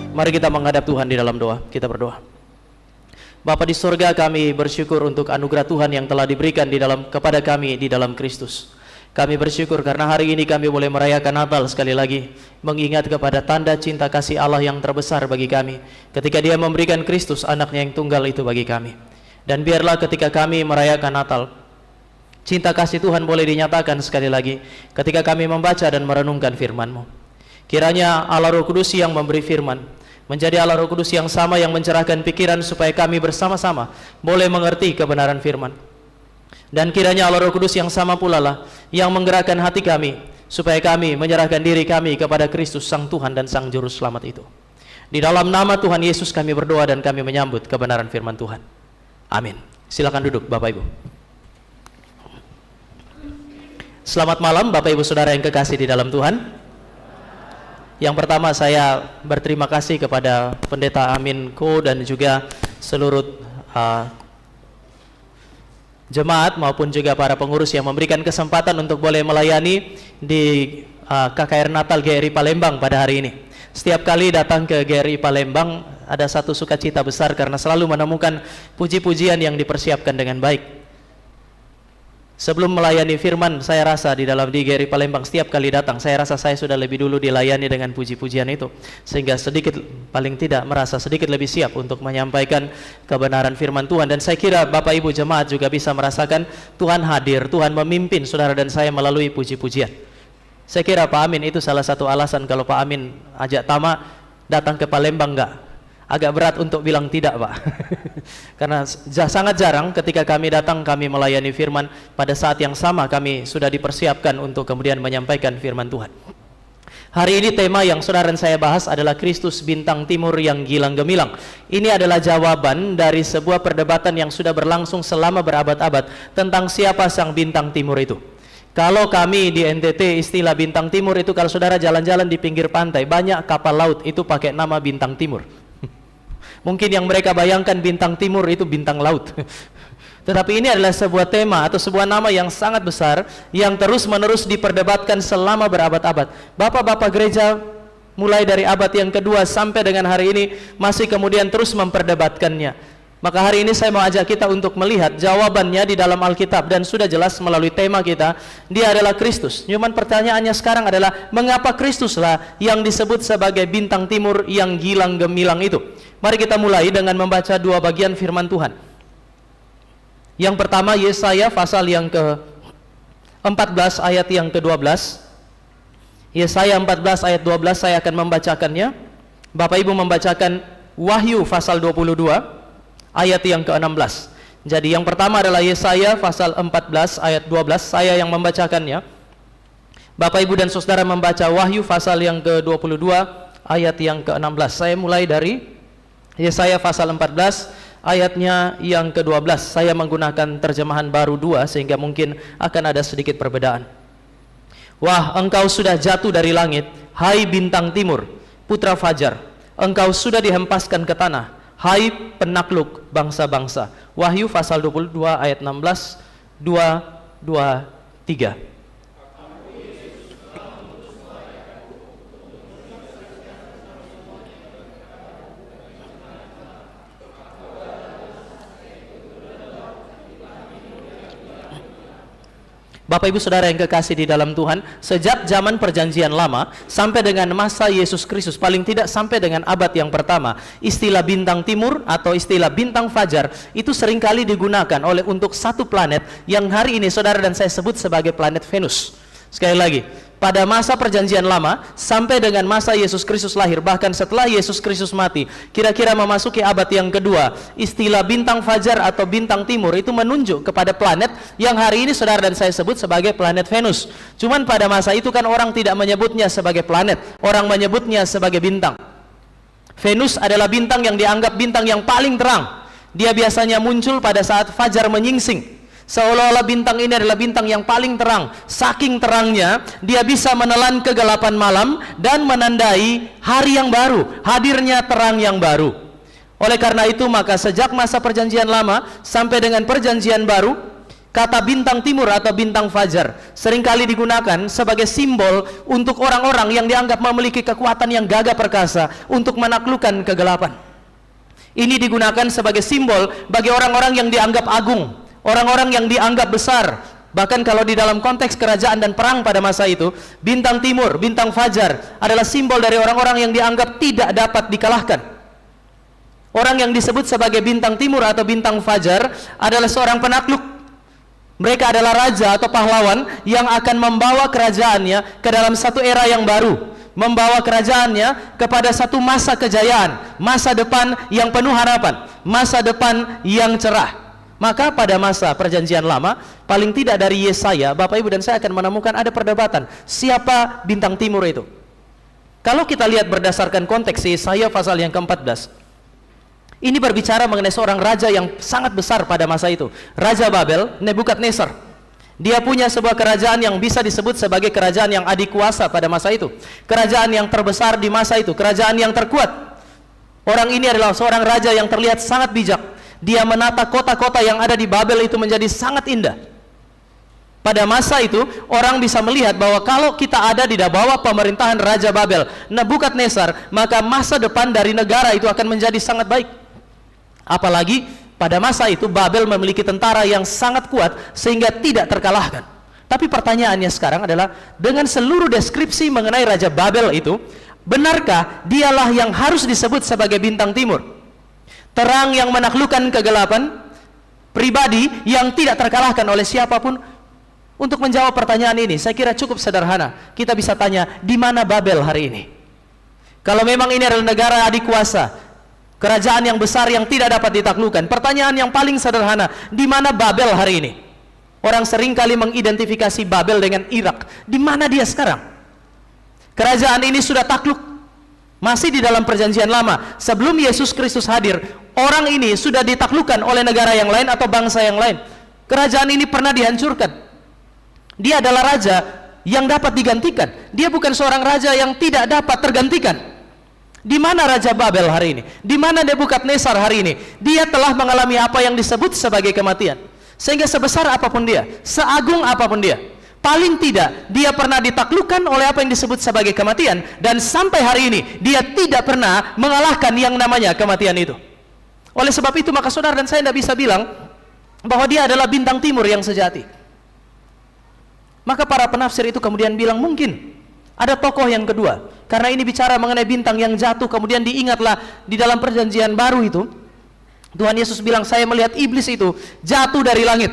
Mari kita menghadap Tuhan di dalam doa. Kita berdoa. Bapa di surga, kami bersyukur untuk anugerah Tuhan yang telah diberikan kepada kami di dalam Kristus. Kami bersyukur karena hari ini kami boleh merayakan Natal sekali lagi, mengingat kepada tanda cinta kasih Allah yang terbesar bagi kami, ketika Dia memberikan Kristus anaknya yang tunggal itu bagi kami. Dan biarlah ketika kami merayakan Natal, cinta kasih Tuhan boleh dinyatakan sekali lagi ketika kami membaca dan merenungkan firman-Mu. Kiranya Allah Roh Kudus yang memberi firman menjadi Allah Roh Kudus yang sama yang mencerahkan pikiran supaya kami bersama-sama boleh mengerti kebenaran firman. Dan kiranya Allah Roh Kudus yang sama pula lah yang menggerakkan hati kami supaya kami menyerahkan diri kami kepada Kristus Sang Tuhan dan Sang Juru Selamat itu. Di dalam nama Tuhan Yesus kami berdoa dan kami menyambut kebenaran firman Tuhan. Amin. Silakan duduk Bapak Ibu. Selamat malam Bapak Ibu Saudara yang kekasih di dalam Tuhan. Yang pertama saya berterima kasih kepada Pendeta Amin Ko dan juga seluruh jemaat maupun juga para pengurus yang memberikan kesempatan untuk boleh melayani di KKR Natal GRI Palembang pada hari ini. Setiap kali datang ke GRI Palembang ada satu sukacita besar karena selalu menemukan puji-pujian yang dipersiapkan dengan baik. Sebelum melayani firman, saya rasa di GRI Palembang setiap kali datang, saya rasa saya sudah lebih dulu dilayani dengan puji-pujian itu, sehingga sedikit, paling tidak merasa sedikit lebih siap untuk menyampaikan kebenaran firman Tuhan. Dan saya kira Bapak Ibu jemaat juga bisa merasakan Tuhan hadir, Tuhan memimpin saudara dan saya melalui puji-pujian. Saya kira Pak Amin itu salah satu alasan kalau Pak Amin ajak Tama datang ke Palembang enggak. Agak berat untuk bilang tidak Pak. Karena sangat jarang ketika kami datang kami melayani firman, pada saat yang sama kami sudah dipersiapkan untuk kemudian menyampaikan firman Tuhan. Hari ini tema yang saudara dan saya bahas adalah Kristus bintang timur yang gilang gemilang. Ini adalah jawaban dari sebuah perdebatan yang sudah berlangsung selama berabad-abad tentang siapa sang bintang timur itu. Kalau kami di NTT istilah bintang timur itu kalau saudara jalan-jalan di pinggir pantai, banyak kapal laut itu pakai nama bintang timur. Mungkin yang mereka bayangkan bintang timur itu bintang laut. Tetapi ini adalah sebuah tema atau sebuah nama yang sangat besar yang terus-menerus diperdebatkan selama berabad-abad. Bapak-bapak gereja mulai dari abad yang kedua sampai dengan hari ini masih kemudian terus memperdebatkannya. Maka hari ini saya mau ajak kita untuk melihat jawabannya di dalam Alkitab dan sudah jelas melalui tema kita, Dia adalah Kristus. Cuman pertanyaannya sekarang adalah mengapa Kristuslah yang disebut sebagai bintang timur yang gilang gemilang itu? Mari kita mulai dengan membaca dua bagian firman Tuhan. Yang pertama Yesaya pasal yang ke-14 ayat yang ke-12. Yesaya 14 ayat 12 saya akan membacakannya. Bapak Ibu membacakan Wahyu pasal 22 ayat yang ke-16. Jadi yang pertama adalah Yesaya pasal 14 ayat 12, saya yang membacakannya. Bapak Ibu dan Saudara membaca Wahyu pasal yang ke-22 ayat yang ke-16. Saya mulai dari Yesaya pasal 14 ayatnya yang ke-12. Saya menggunakan terjemahan baru 2 sehingga mungkin akan ada sedikit perbedaan. Wah, engkau sudah jatuh dari langit, hai bintang timur, putra fajar. Engkau sudah dihempaskan ke tanah, hai penakluk bangsa-bangsa. Wahyu pasal 22 ayat 16, 2, 2, 3. Bapak Ibu Saudara yang kekasih di dalam Tuhan, sejak zaman perjanjian lama sampai dengan masa Yesus Kristus, paling tidak sampai dengan abad yang pertama, istilah bintang timur atau istilah bintang fajar itu seringkali digunakan untuk satu planet yang hari ini saudara dan saya sebut sebagai planet Venus. Sekali lagi, pada masa perjanjian lama sampai dengan masa Yesus Kristus lahir, bahkan setelah Yesus Kristus mati, kira-kira memasuki abad yang kedua, istilah bintang fajar atau bintang timur itu menunjuk kepada planet yang hari ini saudara dan saya sebut sebagai planet Venus. Cuman pada masa itu kan orang tidak menyebutnya sebagai planet, orang menyebutnya sebagai bintang. Venus adalah bintang yang dianggap bintang yang paling terang. Dia biasanya muncul pada saat fajar menyingsing. Seolah-olah bintang ini adalah bintang yang paling terang. Saking terangnya, dia bisa menelan kegelapan malam dan menandai hari yang baru, hadirnya terang yang baru. Oleh karena itu, maka sejak masa perjanjian lama sampai dengan perjanjian baru, Kata bintang timur atau bintang fajar seringkali digunakan sebagai simbol untuk orang-orang yang dianggap memiliki kekuatan yang gagah perkasa untuk menaklukkan kegelapan. Ini digunakan sebagai simbol bagi orang-orang yang dianggap agung, orang-orang yang dianggap besar. Bahkan kalau di dalam konteks kerajaan dan perang pada masa itu, bintang timur, bintang fajar adalah simbol dari orang-orang yang dianggap tidak dapat dikalahkan. Orang yang disebut sebagai bintang timur atau bintang fajar adalah seorang penakluk. Mereka adalah raja atau pahlawan yang akan membawa kerajaannya ke dalam satu era yang baru, membawa kerajaannya kepada satu masa kejayaan, masa depan yang penuh harapan, masa depan yang cerah. Maka pada masa perjanjian lama, paling tidak dari Yesaya, Bapak Ibu dan saya akan menemukan ada perdebatan siapa bintang timur itu. Kalau kita lihat berdasarkan konteks Yesaya pasal yang ke-14, ini berbicara mengenai seorang raja yang sangat besar pada masa itu, Raja Babel, Nebukadnezar. Dia punya sebuah kerajaan yang bisa disebut sebagai kerajaan yang adikuasa pada masa itu, kerajaan yang terbesar di masa itu, kerajaan yang terkuat. Orang ini adalah seorang raja yang terlihat sangat bijak. Dia menata kota-kota yang ada di Babel itu menjadi sangat indah. Pada masa itu, orang bisa melihat bahwa kalau kita ada di bawah pemerintahan Raja Babel, Nebukadnezar, maka masa depan dari negara itu akan menjadi sangat baik. Apalagi pada masa itu Babel memiliki tentara yang sangat kuat sehingga tidak terkalahkan. Tapi pertanyaannya sekarang adalah, dengan seluruh deskripsi mengenai Raja Babel itu, benarkah dialah yang harus disebut sebagai bintang timur? Terang yang menaklukkan kegelapan, pribadi yang tidak terkalahkan oleh siapapun. Untuk menjawab pertanyaan ini, saya kira cukup sederhana. Kita bisa tanya, di mana Babel hari ini? Kalau memang ini adalah negara adikuasa, kerajaan yang besar yang tidak dapat ditaklukkan, pertanyaan yang paling sederhana, di mana Babel hari ini? Orang seringkali mengidentifikasi Babel dengan Irak. Di mana dia sekarang? Kerajaan ini sudah takluk, masih di dalam perjanjian lama. Sebelum Yesus Kristus hadir, orang ini sudah ditaklukkan oleh negara yang lain atau bangsa yang lain. Kerajaan ini pernah dihancurkan. Dia adalah raja yang dapat digantikan. Dia bukan seorang raja yang tidak dapat tergantikan. Di mana Raja Babel hari ini? Di mana Nebukadnezar hari ini? Dia telah mengalami apa yang disebut sebagai kematian. Sehingga sebesar apapun dia, seagung apapun dia, paling tidak dia pernah ditaklukkan oleh apa yang disebut sebagai kematian. Dan sampai hari ini dia tidak pernah mengalahkan yang namanya kematian itu. Oleh sebab itu maka saudara dan saya tidak bisa bilang bahwa dia adalah bintang timur yang sejati. Maka para penafsir itu kemudian bilang, mungkin ada tokoh yang kedua, karena ini bicara mengenai bintang yang jatuh. Kemudian diingatlah di dalam perjanjian baru itu, Tuhan Yesus bilang, saya melihat iblis itu jatuh dari langit.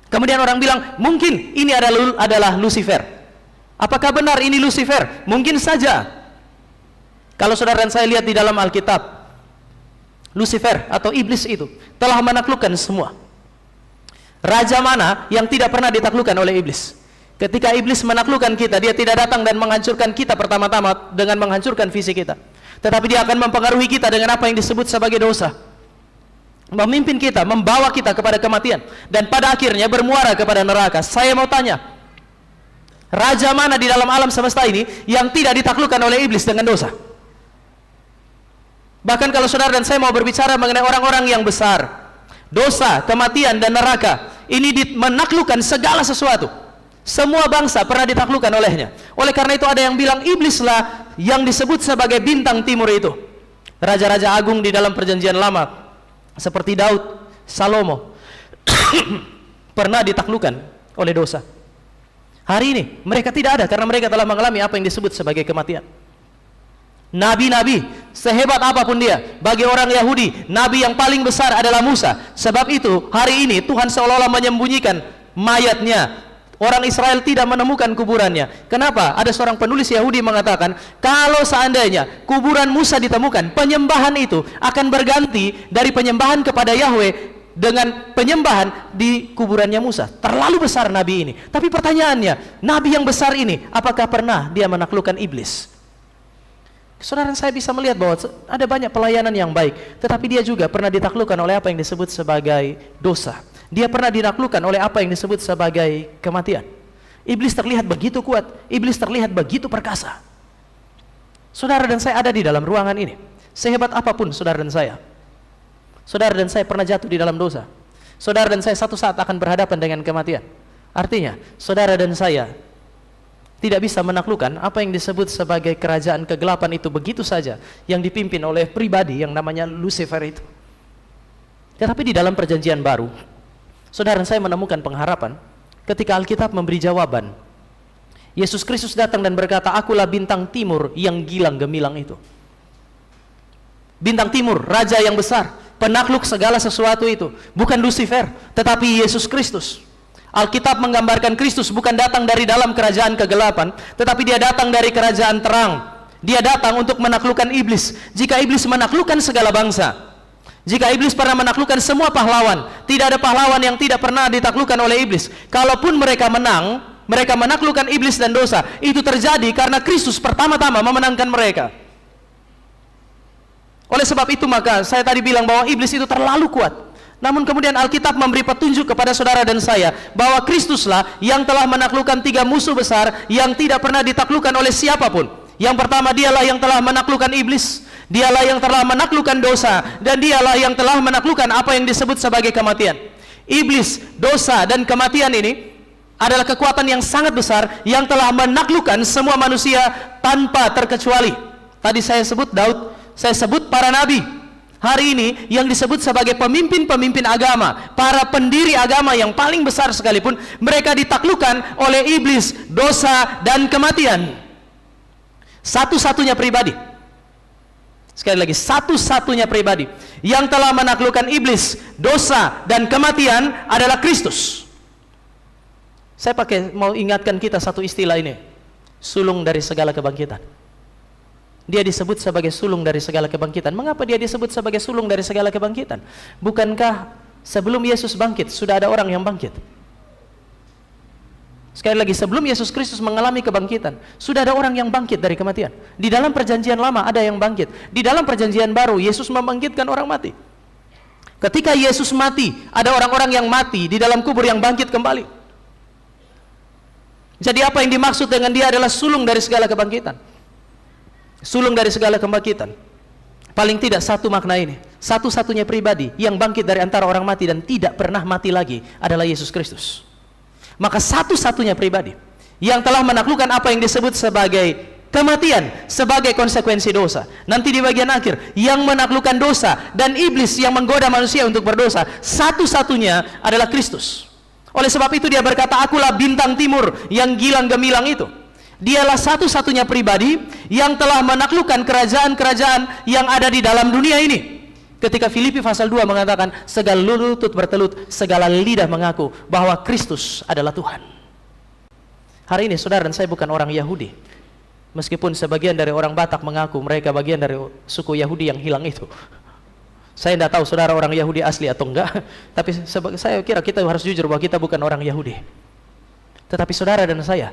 Kemudian orang bilang, mungkin ini adalah Lucifer. Apakah benar ini Lucifer? Mungkin saja. Kalau saudara dan saya lihat di dalam Alkitab, Lucifer atau iblis itu telah menaklukkan semua. Raja mana yang tidak pernah ditaklukkan oleh iblis? Ketika iblis menaklukkan kita, dia tidak datang dan menghancurkan kita pertama-tama dengan menghancurkan visi kita, tetapi dia akan mempengaruhi kita dengan apa yang disebut sebagai dosa, memimpin kita, membawa kita kepada kematian, dan pada akhirnya bermuara kepada neraka. Saya mau tanya, raja mana di dalam alam semesta ini yang tidak ditaklukkan oleh iblis dengan dosa? Bahkan kalau saudara dan saya mau berbicara mengenai orang-orang yang besar, dosa, kematian, dan neraka ini menaklukkan segala sesuatu. Semua bangsa pernah ditaklukkan olehnya. Oleh karena itu ada yang bilang iblislah yang disebut sebagai bintang timur itu. Raja-raja agung di dalam perjanjian lama seperti Daud, Salomo pernah ditaklukkan oleh dosa. Hari ini mereka tidak ada karena mereka telah mengalami apa yang disebut sebagai kematian. Nabi-nabi sehebat apapun dia, bagi orang Yahudi nabi yang paling besar adalah Musa. Sebab itu hari ini Tuhan seolah-olah menyembunyikan mayatnya. Orang Israel tidak menemukan kuburannya. Kenapa? Ada seorang penulis Yahudi mengatakan, kalau seandainya kuburan Musa ditemukan, penyembahan itu akan berganti dari penyembahan kepada Yahweh dengan penyembahan di kuburannya Musa. Terlalu besar nabi ini. Tapi pertanyaannya, nabi yang besar ini apakah pernah dia menaklukkan iblis? Saudara, saya bisa melihat bahwa ada banyak pelayanan yang baik, tetapi dia juga pernah ditaklukkan oleh apa yang disebut sebagai dosa. Dia pernah dinaklukkan oleh apa yang disebut sebagai kematian. Iblis terlihat begitu kuat, iblis terlihat begitu perkasa. Saudara dan saya ada di dalam ruangan ini. Sehebat apapun saudara dan saya pernah jatuh di dalam dosa. Saudara dan saya satu saat akan berhadapan dengan kematian. Artinya, saudara dan saya tidak bisa menaklukkan apa yang disebut sebagai kerajaan kegelapan itu begitu saja, yang dipimpin oleh pribadi yang namanya Lucifer itu. Tetapi di dalam perjanjian baru, saudara dan saya menemukan pengharapan ketika Alkitab memberi jawaban. Yesus Kristus datang dan berkata, "Akulah bintang timur yang gilang gemilang itu." Bintang timur, raja yang besar, penakluk segala sesuatu itu, bukan Lucifer, tetapi Yesus Kristus. Alkitab menggambarkan Kristus bukan datang dari dalam kerajaan kegelapan, tetapi dia datang dari kerajaan terang. Dia datang untuk menaklukkan iblis. Jika iblis menaklukkan segala bangsa, jika iblis pernah menaklukkan semua pahlawan, tidak ada pahlawan yang tidak pernah ditaklukkan oleh iblis. Kalaupun mereka menang, mereka menaklukkan iblis dan dosa. Itu terjadi karena Kristus pertama-tama memenangkan mereka. Oleh sebab itu maka saya tadi bilang bahwa iblis itu terlalu kuat. Namun kemudian Alkitab memberi petunjuk kepada saudara dan saya bahwa Kristuslah yang telah menaklukkan 3 musuh besar yang tidak pernah ditaklukkan oleh siapapun. Yang pertama, dialah yang telah menaklukkan iblis, dialah yang telah menaklukkan dosa, dan dialah yang telah menaklukkan apa yang disebut sebagai kematian. Iblis, dosa, dan kematian ini adalah kekuatan yang sangat besar yang telah menaklukkan semua manusia tanpa terkecuali. Tadi saya sebut Daud, saya sebut para nabi. Hari ini yang disebut sebagai pemimpin-pemimpin agama, para pendiri agama yang paling besar sekalipun, mereka ditaklukkan oleh iblis, dosa, dan kematian. Satu-satunya pribadi, sekali lagi, satu-satunya pribadi yang telah menaklukkan iblis, dosa, dan kematian adalah Kristus. Saya mau ingatkan kita satu istilah ini, sulung dari segala kebangkitan. Dia disebut sebagai sulung dari segala kebangkitan. Mengapa dia disebut sebagai sulung dari segala kebangkitan? Bukankah sebelum Yesus bangkit sudah ada orang yang bangkit? Sekali lagi, sebelum Yesus Kristus mengalami kebangkitan, sudah ada orang yang bangkit dari kematian. Di dalam perjanjian lama ada yang bangkit. Di dalam perjanjian baru Yesus membangkitkan orang mati. Ketika Yesus mati, ada orang-orang yang mati di dalam kubur yang bangkit kembali. Jadi apa yang dimaksud dengan dia adalah sulung dari segala kebangkitan? Sulung dari segala kebangkitan. Paling tidak satu makna ini. Satu-satunya pribadi yang bangkit dari antara orang mati dan tidak pernah mati lagi adalah Yesus Kristus. Maka satu-satunya pribadi yang telah menaklukkan apa yang disebut sebagai kematian sebagai konsekuensi dosa. Nanti di bagian akhir, yang menaklukkan dosa dan iblis yang menggoda manusia untuk berdosa, satu-satunya adalah Kristus. Oleh sebab itu dia berkata, "Akulah bintang timur yang gilang gemilang itu." Dialah satu-satunya pribadi yang telah menaklukkan kerajaan-kerajaan yang ada di dalam dunia ini. Ketika Filipi pasal 2 mengatakan, segala lutut bertelut, segala lidah mengaku bahwa Kristus adalah Tuhan. Hari ini saudara dan saya bukan orang Yahudi. Meskipun sebagian dari orang Batak mengaku mereka bagian dari suku Yahudi yang hilang itu. Saya tidak tahu saudara orang Yahudi asli atau enggak. Tapi saya kira kita harus jujur bahwa kita bukan orang Yahudi. Tetapi saudara dan saya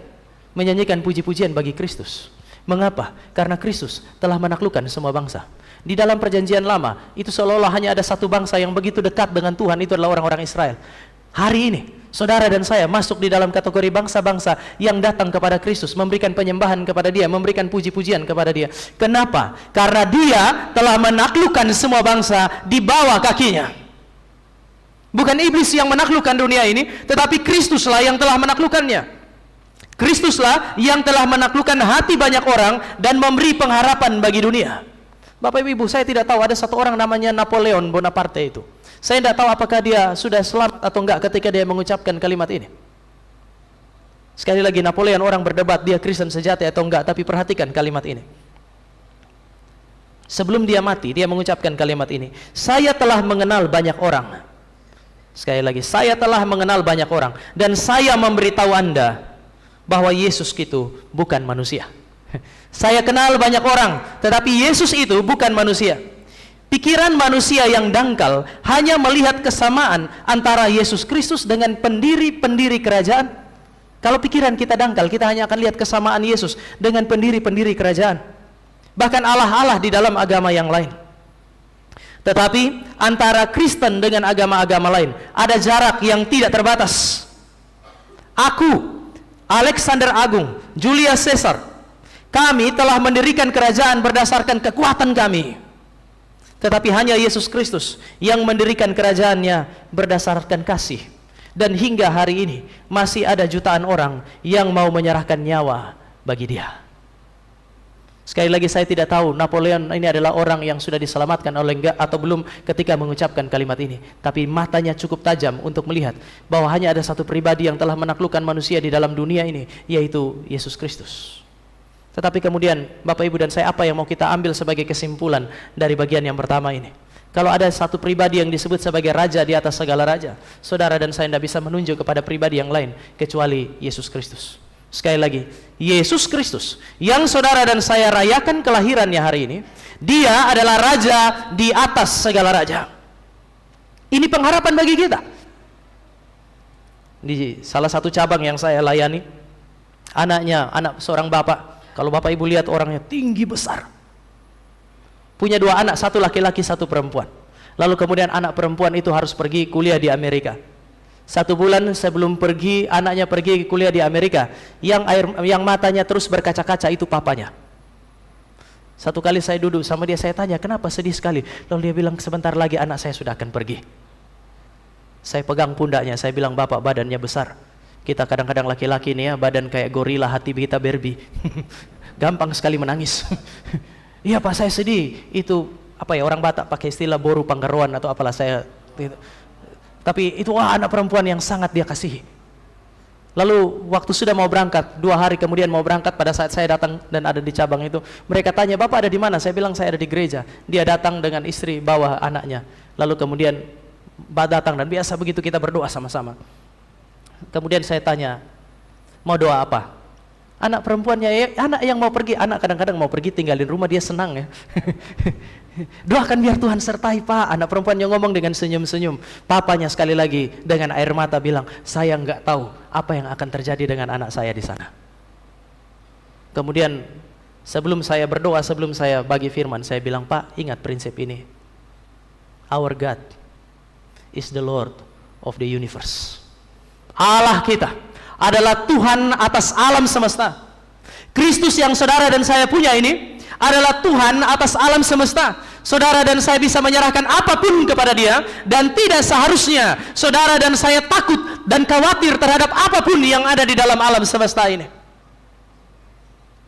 menyanyikan puji-pujian bagi Kristus. Mengapa? Karena Kristus telah menaklukkan semua bangsa. Di dalam perjanjian lama, itu seolah-olah hanya ada satu bangsa yang begitu dekat dengan Tuhan, itu adalah orang-orang Israel. Hari ini, saudara dan saya masuk di dalam kategori bangsa-bangsa yang datang kepada Kristus, memberikan penyembahan kepada dia, memberikan puji-pujian kepada dia. Kenapa? Karena dia telah menaklukkan semua bangsa di bawah kakinya. Bukan iblis yang menaklukkan dunia ini, tetapi Kristuslah yang telah menaklukkannya. Kristuslah yang telah menaklukkan hati banyak orang dan memberi pengharapan bagi dunia. Bapak Ibu, saya tidak tahu, ada satu orang namanya Napoleon Bonaparte itu. Saya tidak tahu apakah dia sudah selamat atau enggak ketika dia mengucapkan kalimat ini. Sekali lagi, Napoleon, orang berdebat dia Kristen sejati atau enggak, tapi perhatikan kalimat ini. Sebelum dia mati, dia mengucapkan kalimat ini. Saya telah mengenal banyak orang. Sekali lagi, saya telah mengenal banyak orang dan saya memberitahu Anda bahwa Yesus itu bukan manusia. Saya kenal banyak orang, tetapi Yesus itu bukan manusia. Pikiran manusia yang dangkal hanya melihat kesamaan antara Yesus Kristus dengan pendiri-pendiri kerajaan. Kalau pikiran kita dangkal, kita hanya akan lihat kesamaan Yesus dengan pendiri-pendiri kerajaan. Bahkan Allah-Allah di dalam agama yang lain. Tetapi antara Kristen dengan agama-agama lain ada jarak yang tidak terbatas. Aku, Alexander Agung, Julius Caesar, kami telah mendirikan kerajaan berdasarkan kekuatan kami. Tetapi hanya Yesus Kristus yang mendirikan kerajaannya berdasarkan kasih. Dan hingga hari ini masih ada jutaan orang yang mau menyerahkan nyawa bagi dia. Sekali lagi saya tidak tahu Napoleon ini adalah orang yang sudah diselamatkan oleh enggak atau belum ketika mengucapkan kalimat ini. Tapi matanya cukup tajam untuk melihat bahwa hanya ada satu pribadi yang telah menaklukkan manusia di dalam dunia ini, yaitu Yesus Kristus. Tetapi kemudian Bapak Ibu dan saya, apa yang mau kita ambil sebagai kesimpulan dari bagian yang pertama ini? Kalau ada satu pribadi yang disebut sebagai raja di atas segala raja, saudara dan saya tidak bisa menunjuk kepada pribadi yang lain kecuali Yesus Kristus. Sekali lagi, Yesus Kristus yang saudara dan saya rayakan kelahirannya hari ini, dia adalah raja di atas segala raja. Ini pengharapan bagi kita. Di salah satu cabang yang saya layani, anak seorang bapak, kalau Bapak Ibu lihat orangnya tinggi besar, punya dua anak, satu laki-laki satu perempuan. Lalu kemudian anak perempuan itu harus pergi kuliah di Amerika. 1 bulan sebelum pergi, anaknya pergi kuliah di Amerika, yang matanya terus berkaca-kaca itu papanya. Satu kali saya duduk sama dia, saya tanya, kenapa sedih sekali? Lalu dia bilang, sebentar lagi anak saya sudah akan pergi. Saya pegang pundaknya, saya bilang, bapak badannya besar. Kita kadang-kadang laki-laki nih ya, badan kayak gorila, hati kita Barbie. Gampang sekali menangis. Iya Pak, saya sedih. Itu apa ya, orang Batak pakai istilah boru panggaruan atau apalah saya gitu. Tapi itu anak perempuan yang sangat dia kasihi. Lalu waktu sudah mau berangkat, 2 hari kemudian mau berangkat, pada saat saya datang dan ada di cabang itu, mereka tanya, Bapak ada di mana? Saya bilang saya ada di gereja. Dia datang dengan istri bawa anaknya. Lalu kemudian datang, dan biasa begitu kita berdoa sama-sama. Kemudian saya tanya, mau doa apa? Anak perempuannya, ya, anak yang mau pergi, anak kadang-kadang mau pergi tinggalin rumah, dia senang ya. Doakan biar Tuhan sertai Pak. Anak perempuannya ngomong dengan senyum-senyum. Papanya sekali lagi dengan air mata bilang, saya nggak tahu apa yang akan terjadi dengan anak saya di sana. Kemudian sebelum saya berdoa, sebelum saya bagi firman, saya bilang, Pak, ingat prinsip ini. Our God is the Lord of the universe. Allah kita adalah Tuhan atas alam semesta. Kristus yang saudara dan saya punya ini adalah Tuhan atas alam semesta. Saudara dan saya bisa menyerahkan apapun kepada dia, dan tidak seharusnya saudara dan saya takut dan khawatir terhadap apapun yang ada di dalam alam semesta ini.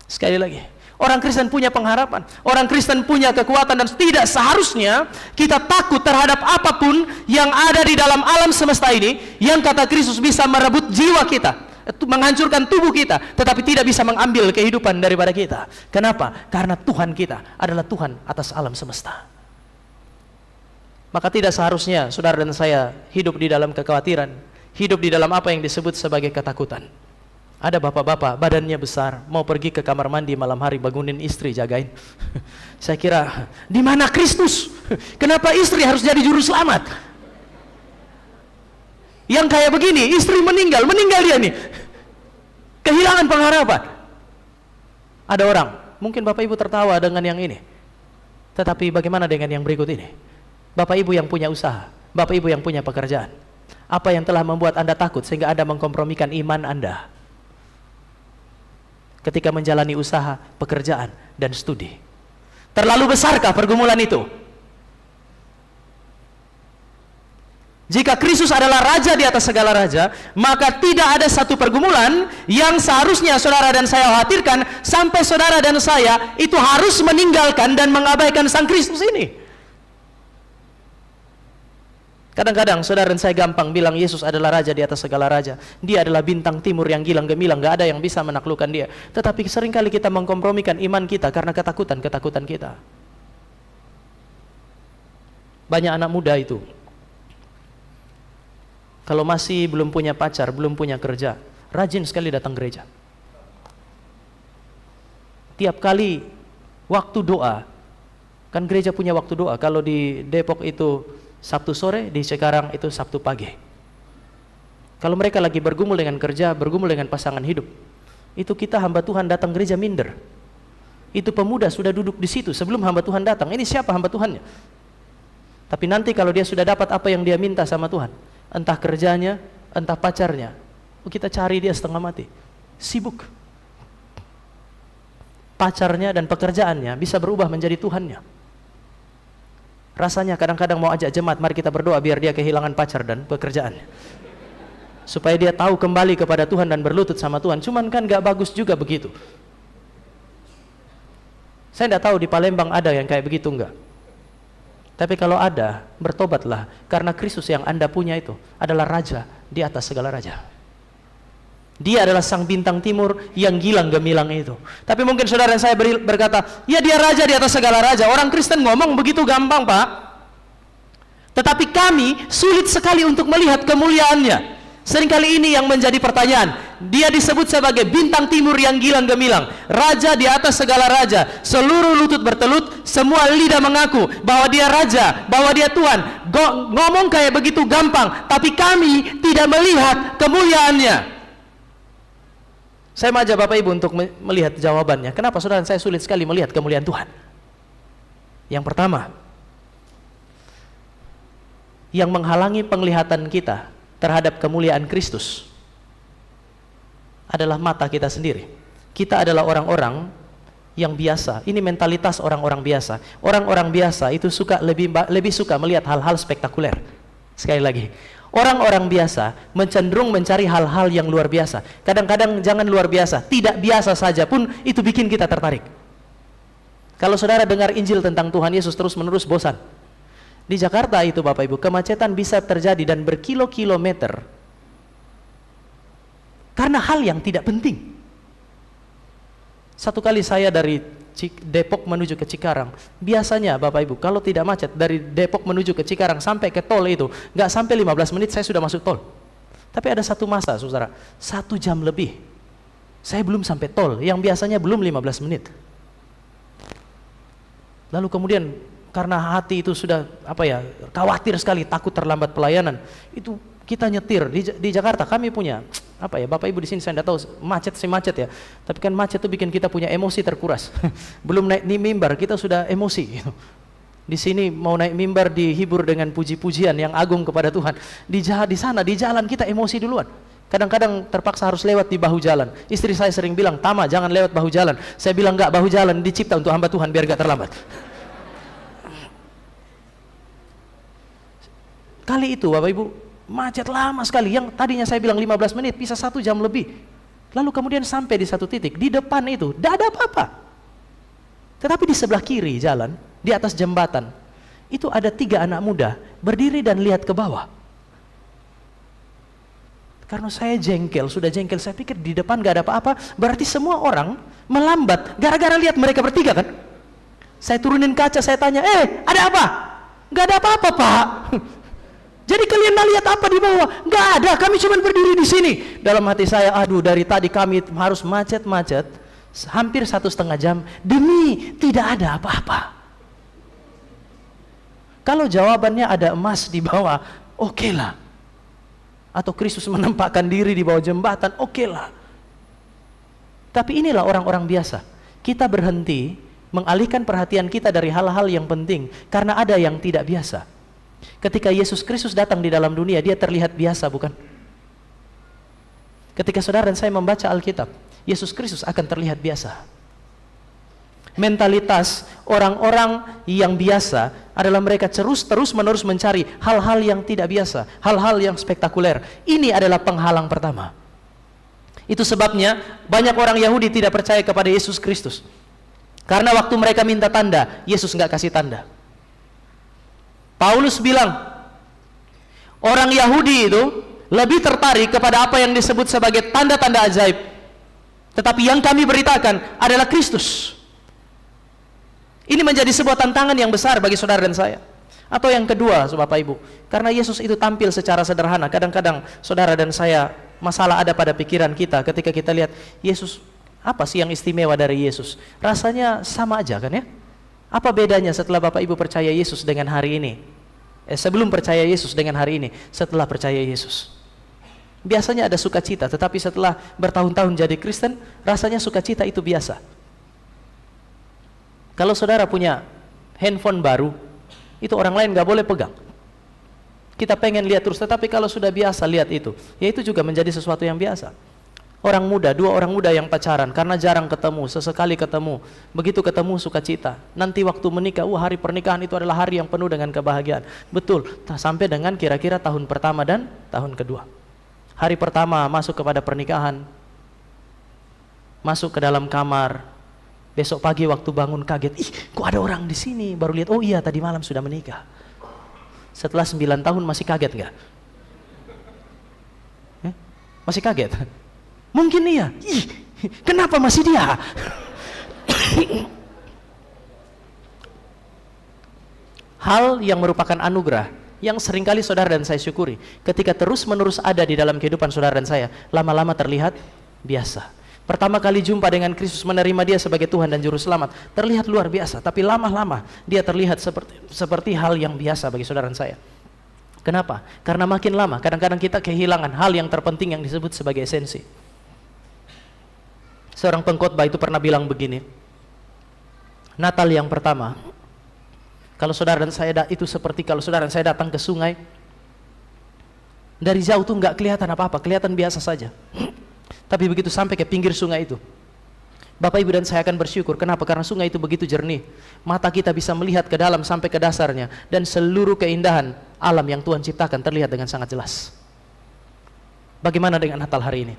Sekali lagi, orang Kristen punya pengharapan, orang Kristen punya kekuatan, dan tidak seharusnya kita takut terhadap apapun yang ada di dalam alam semesta ini, yang kata Kristus bisa merebut jiwa kita, menghancurkan tubuh kita, tetapi tidak bisa mengambil kehidupan daripada kita. Kenapa? Karena Tuhan kita adalah Tuhan atas alam semesta. Maka tidak seharusnya saudara dan saya hidup di dalam kekhawatiran, hidup di dalam apa yang disebut sebagai ketakutan. Ada bapak-bapak badannya besar, mau pergi ke kamar mandi malam hari, bangunin istri, jagain. Saya kira, di mana Kristus? Kenapa istri harus jadi juru selamat? Yang kayak begini, istri meninggal dia nih, kehilangan pengharapan. Ada orang, mungkin Bapak Ibu tertawa dengan yang ini, tetapi bagaimana dengan yang berikut ini? Bapak Ibu yang punya usaha, Bapak Ibu yang punya pekerjaan, apa yang telah membuat Anda takut sehingga Anda mengkompromikan iman Anda ketika menjalani usaha, pekerjaan, dan studi? Terlalu besarkah pergumulan itu? Jika Kristus adalah raja di atas segala raja, maka tidak ada satu pergumulan yang seharusnya saudara dan saya khawatirkan sampai saudara dan saya itu harus meninggalkan dan mengabaikan Sang Kristus ini. Kadang-kadang saudara dan saya gampang bilang Yesus adalah raja di atas segala raja. Dia adalah bintang timur yang gilang gemilang, gak ada yang bisa menaklukkan dia. Tetapi seringkali kita mengkompromikan iman kita karena ketakutan kita. Banyak anak muda itu, kalau masih belum punya pacar, belum punya kerja, rajin sekali datang gereja. Tiap kali waktu doa, kan gereja punya waktu doa. Kalau di Depok itu Sabtu sore, di Cikarang itu Sabtu pagi. Kalau mereka lagi bergumul dengan kerja, bergumul dengan pasangan hidup, itu kita hamba Tuhan datang gereja minder. Itu pemuda sudah duduk di situ sebelum hamba Tuhan datang. Ini siapa hamba Tuhannya? Tapi nanti kalau dia sudah dapat apa yang dia minta sama Tuhan, entah kerjanya, entah pacarnya, kita cari dia setengah mati, sibuk. Pacarnya dan pekerjaannya bisa berubah menjadi Tuhannya. Rasanya kadang-kadang mau ajak jemaat, mari kita berdoa biar dia kehilangan pacar dan pekerjaan, supaya dia tahu kembali kepada Tuhan dan berlutut sama Tuhan. Cuman kan gak bagus juga begitu. Saya tidak tahu di Palembang ada yang kayak begitu enggak. Tapi kalau ada, bertobatlah, karena Kristus yang Anda punya itu adalah Raja di atas segala raja. Dia adalah sang bintang timur yang gilang gemilang itu. Tapi mungkin saudara dan saya berkata, ya dia Raja di atas segala raja. Orang Kristen ngomong begitu gampang, Pak. Tetapi kami sulit sekali untuk melihat kemuliaannya. Seringkali ini yang menjadi pertanyaan. Dia disebut sebagai bintang timur yang gilang gemilang, Raja di atas segala raja. Seluruh lutut bertelut, semua lidah mengaku bahwa dia Raja, bahwa dia Tuhan. Ngomong kayak begitu gampang, tapi kami tidak melihat kemuliaannya. Saya mengajak Bapak Ibu untuk melihat jawabannya. Kenapa saudara saya sulit sekali melihat kemuliaan Tuhan? Yang pertama, yang menghalangi penglihatan kita terhadap kemuliaan Kristus adalah mata kita sendiri. Kita adalah orang-orang yang biasa. Ini mentalitas orang-orang biasa. Orang-orang biasa itu lebih suka melihat hal-hal spektakuler. Sekali lagi, orang-orang biasa cenderung mencari hal-hal yang luar biasa. Kadang-kadang jangan luar biasa, tidak biasa saja pun itu bikin kita tertarik. Kalau saudara dengar Injil tentang Tuhan Yesus terus-menerus bosan. Di Jakarta itu Bapak Ibu, kemacetan bisa terjadi dan berkilo-kilometer karena hal yang tidak penting. Satu kali saya dari Depok menuju ke Cikarang, biasanya Bapak Ibu kalau tidak macet dari Depok menuju ke Cikarang sampai ke tol itu nggak sampai 15 menit saya sudah masuk tol. Tapi ada satu masa saudara, 1 jam lebih saya belum sampai tol yang biasanya belum 15 menit. Lalu kemudian karena hati itu sudah khawatir sekali, takut terlambat pelayanan, itu kita nyetir di Jakarta. Kami punya Bapak Ibu di sini saya tidak tahu macet ya, tapi kan macet itu bikin kita punya emosi terkuras. Belum naik di mimbar kita sudah emosi gitu. Di sini mau naik mimbar dihibur dengan puji-pujian yang agung kepada Tuhan, di sana di jalan kita emosi duluan. Kadang-kadang terpaksa harus lewat di bahu jalan. Istri saya sering bilang, Tama jangan lewat bahu jalan. Saya bilang enggak, bahu jalan dicipta untuk hamba Tuhan biar gak terlambat. Kali itu Bapak Ibu macet lama sekali, yang tadinya saya bilang 15 menit bisa 1 jam lebih. Lalu kemudian sampai di satu titik, di depan itu tidak ada apa-apa, tetapi di sebelah kiri jalan, di atas jembatan itu ada 3 anak muda berdiri dan lihat ke bawah. Karena saya sudah jengkel, saya pikir di depan gak ada apa-apa, berarti semua orang melambat gara-gara lihat mereka bertiga kan. Saya turunin kaca, saya tanya, ada apa? Gak ada apa-apa Pak. Jadi kalian lihat apa di bawah? Nggak ada, kami cuma berdiri di sini. Dalam hati saya, aduh dari tadi kami harus macet-macet hampir 1,5 jam demi tidak ada apa-apa. Kalau jawabannya ada emas di bawah, oke lah. Atau Kristus menampakkan diri di bawah jembatan, oke lah. Tapi inilah orang-orang biasa. Kita berhenti mengalihkan perhatian kita dari hal-hal yang penting karena ada yang tidak biasa. Ketika Yesus Kristus datang di dalam dunia, dia terlihat biasa, bukan? Ketika saudara dan saya membaca Alkitab, Yesus Kristus akan terlihat biasa. Mentalitas orang-orang yang biasa adalah mereka terus-menerus mencari hal-hal yang tidak biasa, hal-hal yang spektakuler. Ini adalah penghalang pertama. Itu sebabnya banyak orang Yahudi tidak percaya kepada Yesus Kristus. Karena waktu mereka minta tanda, Yesus nggak kasih tanda. Paulus bilang, orang Yahudi itu lebih tertarik kepada apa yang disebut sebagai tanda-tanda ajaib. Tetapi yang kami beritakan adalah Kristus. Ini menjadi sebuah tantangan yang besar bagi saudara dan saya. Atau yang kedua, Bapak Ibu, karena Yesus itu tampil secara sederhana. Kadang-kadang saudara dan saya, masalah ada pada pikiran kita ketika kita lihat Yesus, apa sih yang istimewa dari Yesus? Rasanya sama aja kan ya? Apa bedanya setelah Bapak Ibu percaya Yesus dengan hari ini? Sebelum percaya Yesus dengan hari ini, setelah percaya Yesus. Biasanya ada sukacita, tetapi setelah bertahun-tahun jadi Kristen, rasanya sukacita itu biasa. Kalau saudara punya handphone baru, itu orang lain gak boleh pegang. Kita pengen lihat terus, tetapi kalau sudah biasa lihat itu, ya itu juga menjadi sesuatu yang biasa. Orang muda, dua orang muda yang pacaran karena jarang ketemu, sesekali ketemu. Begitu ketemu sukacita. Nanti waktu menikah, hari pernikahan itu adalah hari yang penuh dengan kebahagiaan. Betul, sampai dengan kira-kira tahun pertama dan tahun kedua. Hari pertama masuk kepada pernikahan, masuk ke dalam kamar. Besok pagi waktu bangun kaget, ih kok ada orang di sini? Baru lihat, oh iya tadi malam sudah menikah. Setelah 9 tahun masih kaget nggak? Masih kaget? Mungkin iya. Ih, kenapa masih dia? Hal yang merupakan anugerah yang seringkali saudara dan saya syukuri, ketika terus-menerus ada di dalam kehidupan saudara dan saya, lama-lama terlihat biasa. Pertama kali jumpa dengan Kristus, menerima dia sebagai Tuhan dan Juru Selamat, terlihat luar biasa, tapi lama-lama dia terlihat seperti hal yang biasa bagi saudara dan saya. Kenapa? Karena makin lama, kadang-kadang kita kehilangan hal yang terpenting yang disebut sebagai esensi. Seorang pengkhotbah itu pernah bilang begini, Natal yang pertama, kalau saudara dan saya itu seperti kalau saudara dan saya datang ke sungai, dari jauh tuh nggak kelihatan apa-apa, kelihatan biasa saja. Tapi begitu sampai ke pinggir sungai itu, Bapak Ibu dan saya akan bersyukur. Kenapa? Karena sungai itu begitu jernih. Mata kita bisa melihat ke dalam sampai ke dasarnya, dan seluruh keindahan alam yang Tuhan ciptakan terlihat dengan sangat jelas. Bagaimana dengan Natal hari ini?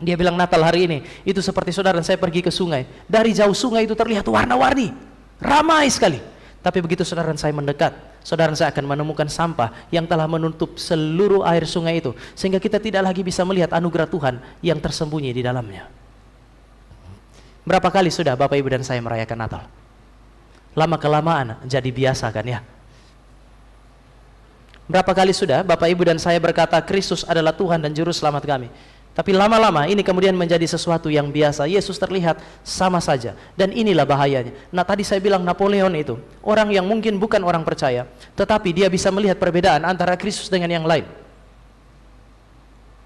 Dia bilang Natal hari ini itu seperti saudara dan saya pergi ke sungai. Dari jauh sungai itu terlihat warna-warni, ramai sekali. Tapi begitu saudara dan saya mendekat, saudara dan saya akan menemukan sampah yang telah menutup seluruh air sungai itu, sehingga kita tidak lagi bisa melihat anugerah Tuhan yang tersembunyi di dalamnya. Berapa kali sudah Bapak Ibu dan saya merayakan Natal? Lama-kelamaan jadi biasa kan ya? Berapa kali sudah Bapak Ibu dan saya berkata Kristus adalah Tuhan dan Juru Selamat kami? Tapi lama-lama ini kemudian menjadi sesuatu yang biasa. Yesus terlihat sama saja, dan inilah bahayanya. Nah, tadi saya bilang Napoleon itu orang yang mungkin bukan orang percaya, tetapi dia bisa melihat perbedaan antara Kristus dengan yang lain.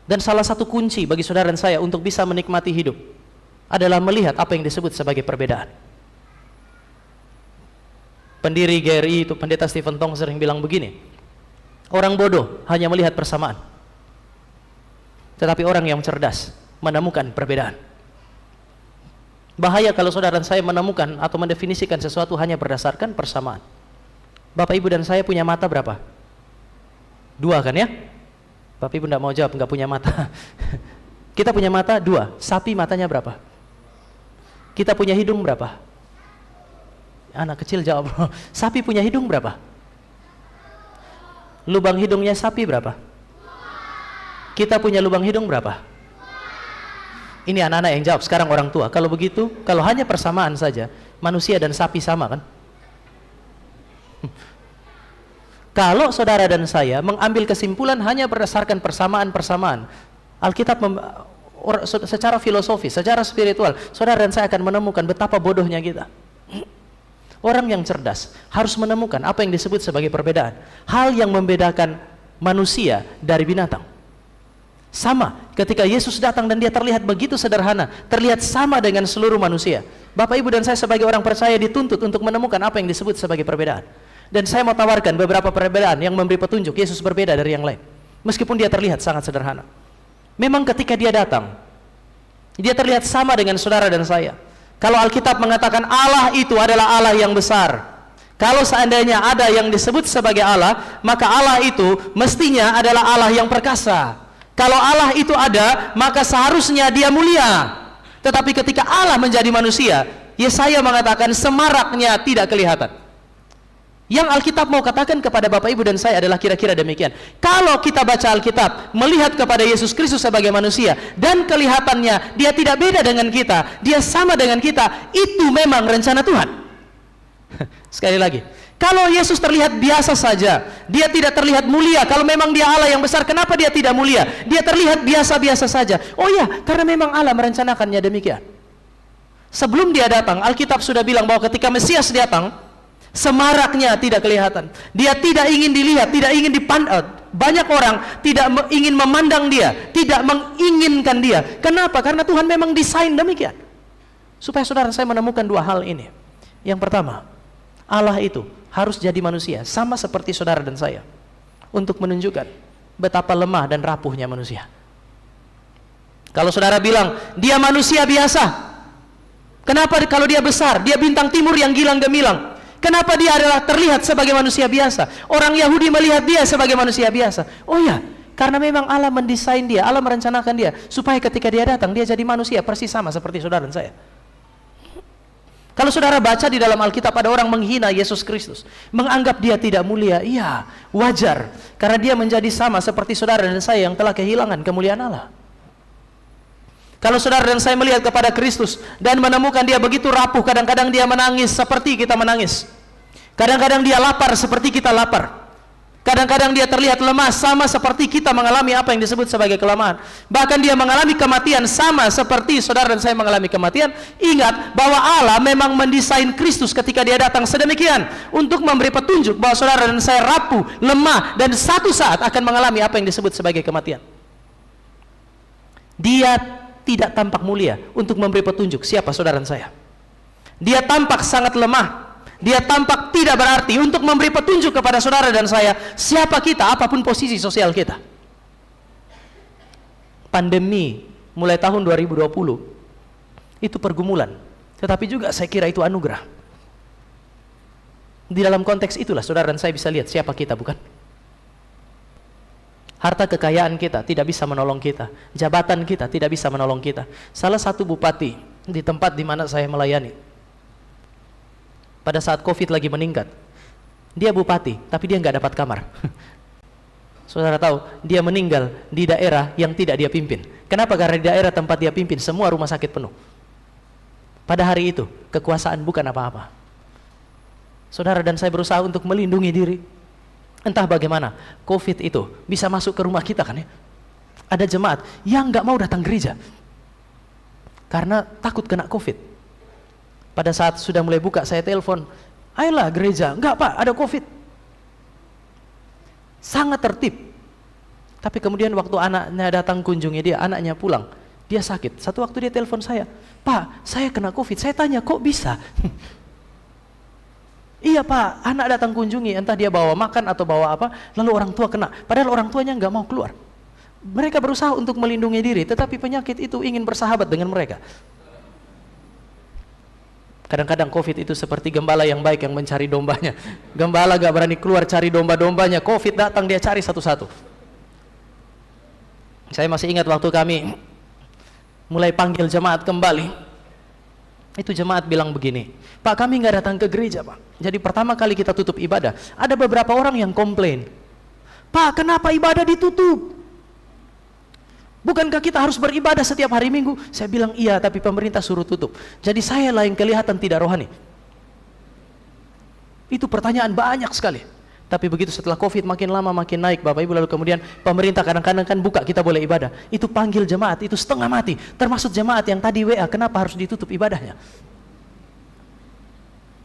Dan salah satu kunci bagi saudara dan saya untuk bisa menikmati hidup adalah melihat apa yang disebut sebagai perbedaan. Pendiri GRI itu, Pendeta Stephen Tong, sering bilang begini, orang bodoh hanya melihat persamaan, tetapi orang yang cerdas menemukan perbedaan. Bahaya kalau saudara dan saya menemukan atau mendefinisikan sesuatu hanya berdasarkan persamaan. Bapak Ibu dan saya punya mata berapa? 2 kan ya? Bapak Ibu tidak mau jawab, nggak punya mata. Kita punya mata 2. Sapi matanya berapa? Kita punya hidung berapa? Anak kecil jawab. Sapi punya hidung berapa? Lubang hidungnya sapi berapa? Kita punya lubang hidung berapa? Ini anak-anak yang jawab, sekarang orang tua. Kalau begitu, kalau hanya persamaan saja, manusia dan sapi sama kan? Kalau saudara dan saya mengambil kesimpulan hanya berdasarkan persamaan-persamaan, Alkitab secara filosofis, secara spiritual, saudara dan saya akan menemukan betapa bodohnya kita. Orang yang cerdas harus menemukan apa yang disebut sebagai perbedaan. Hal yang membedakan manusia dari binatang. Sama ketika Yesus datang dan dia terlihat begitu sederhana, terlihat sama dengan seluruh manusia. Bapak Ibu dan saya sebagai orang percaya dituntut untuk menemukan apa yang disebut sebagai perbedaan. Dan saya mau tawarkan beberapa perbedaan yang memberi petunjuk Yesus berbeda dari yang lain, meskipun dia terlihat sangat sederhana. Memang ketika dia datang, dia terlihat sama dengan saudara dan saya. Kalau Alkitab mengatakan Allah itu adalah Allah yang besar, kalau seandainya ada yang disebut sebagai Allah, maka Allah itu mestinya adalah Allah yang perkasa. Kalau Allah itu ada, maka seharusnya dia mulia. Tetapi ketika Allah menjadi manusia, Yesaya mengatakan semaraknya tidak kelihatan. Yang Alkitab mau katakan kepada Bapak Ibu dan saya adalah kira-kira demikian. Kalau kita baca Alkitab, melihat kepada Yesus Kristus sebagai manusia, dan kelihatannya dia tidak beda dengan kita, dia sama dengan kita, itu memang rencana Tuhan. Sekali lagi, kalau Yesus terlihat biasa saja, dia tidak terlihat mulia. Kalau memang dia Allah yang besar, kenapa dia tidak mulia? Dia terlihat biasa-biasa saja. Oh ya, karena memang Allah merencanakannya demikian. Sebelum dia datang, Alkitab sudah bilang bahwa ketika Mesias datang, semaraknya tidak kelihatan. Dia tidak ingin dilihat, tidak ingin dipandang. Banyak orang tidak ingin memandang dia, tidak menginginkan dia. Kenapa? Karena Tuhan memang desain demikian. Supaya saudara saya menemukan 2 hal ini. Yang pertama, Allah itu harus jadi manusia, sama seperti saudara dan saya, untuk menunjukkan betapa lemah dan rapuhnya manusia. Kalau saudara bilang, dia manusia biasa. Kenapa kalau dia besar? Dia bintang timur yang gilang gemilang. Kenapa dia adalah terlihat sebagai manusia biasa? Orang Yahudi melihat dia sebagai manusia biasa. Oh ya, karena memang Allah mendesain dia, Allah merencanakan dia, supaya ketika dia datang, dia jadi manusia persis sama seperti saudara dan saya. Kalau saudara baca di dalam Alkitab ada orang menghina Yesus Kristus, menganggap dia tidak mulia, iya, wajar. Karena dia menjadi sama seperti saudara dan saya yang telah kehilangan kemuliaan Allah. Kalau saudara dan saya melihat kepada Kristus dan menemukan dia begitu rapuh, kadang-kadang dia menangis seperti kita menangis. Kadang-kadang dia lapar seperti kita lapar. Kadang-kadang dia terlihat lemah sama seperti kita mengalami apa yang disebut sebagai kelemahan. Bahkan dia mengalami kematian sama seperti saudara dan saya mengalami kematian. Ingat bahwa Allah memang mendesain Kristus ketika dia datang sedemikian untuk memberi petunjuk bahwa saudara dan saya rapuh, lemah, dan satu saat akan mengalami apa yang disebut sebagai kematian. Dia tidak tampak mulia untuk memberi petunjuk siapa saudara dan saya. Dia tampak sangat lemah. Dia tampak tidak berarti untuk memberi petunjuk kepada saudara dan saya siapa kita, apapun posisi sosial kita. Pandemi mulai tahun 2020 itu pergumulan, tetapi juga saya kira itu anugerah. Di dalam konteks itulah saudara dan saya bisa lihat siapa kita, bukan? Harta kekayaan kita tidak bisa menolong kita, jabatan kita tidak bisa menolong kita. Salah satu bupati di tempat di mana saya melayani, pada saat COVID lagi meningkat, dia bupati, tapi dia nggak dapat kamar. Saudara tahu, dia meninggal di daerah yang tidak dia pimpin. Kenapa? Karena di daerah tempat dia pimpin, semua rumah sakit penuh. Pada hari itu, kekuasaan bukan apa-apa. Saudara dan saya berusaha untuk melindungi diri. Entah bagaimana, COVID itu bisa masuk ke rumah kita kan ya. Ada jemaat yang nggak mau datang gereja karena takut kena COVID. Pada saat sudah mulai buka, saya telepon, ayolah gereja. Enggak pak, ada COVID. Sangat tertib. Tapi kemudian waktu anaknya datang kunjungi dia, anaknya pulang, dia sakit. Satu waktu dia telepon saya, Pak, saya kena COVID. Saya tanya, kok bisa? Iya pak, anak datang kunjungi, entah dia bawa makan atau bawa apa, lalu orang tua kena. Padahal orang tuanya nggak mau keluar. Mereka berusaha untuk melindungi diri, tetapi penyakit itu ingin bersahabat dengan mereka. Kadang-kadang COVID itu seperti gembala yang baik yang mencari dombanya. Gembala gak berani keluar cari domba-dombanya, COVID datang dia cari satu-satu. Saya masih ingat waktu kami mulai panggil jemaat kembali, itu jemaat bilang begini, Pak, kami nggak datang ke gereja Pak. Jadi pertama kali kita tutup ibadah, ada beberapa orang yang komplain, Pak, kenapa ibadah ditutup? Bukankah kita harus beribadah setiap hari Minggu? Saya bilang iya, tapi pemerintah suruh tutup. Jadi saya lah yang kelihatan tidak rohani. Itu pertanyaan banyak sekali. Tapi begitu setelah COVID makin lama makin naik Bapak Ibu, lalu kemudian pemerintah kadang-kadang kan buka, kita boleh ibadah. Itu panggil jemaat, itu setengah mati. Termasuk jemaat yang tadi WA, kenapa harus ditutup ibadahnya?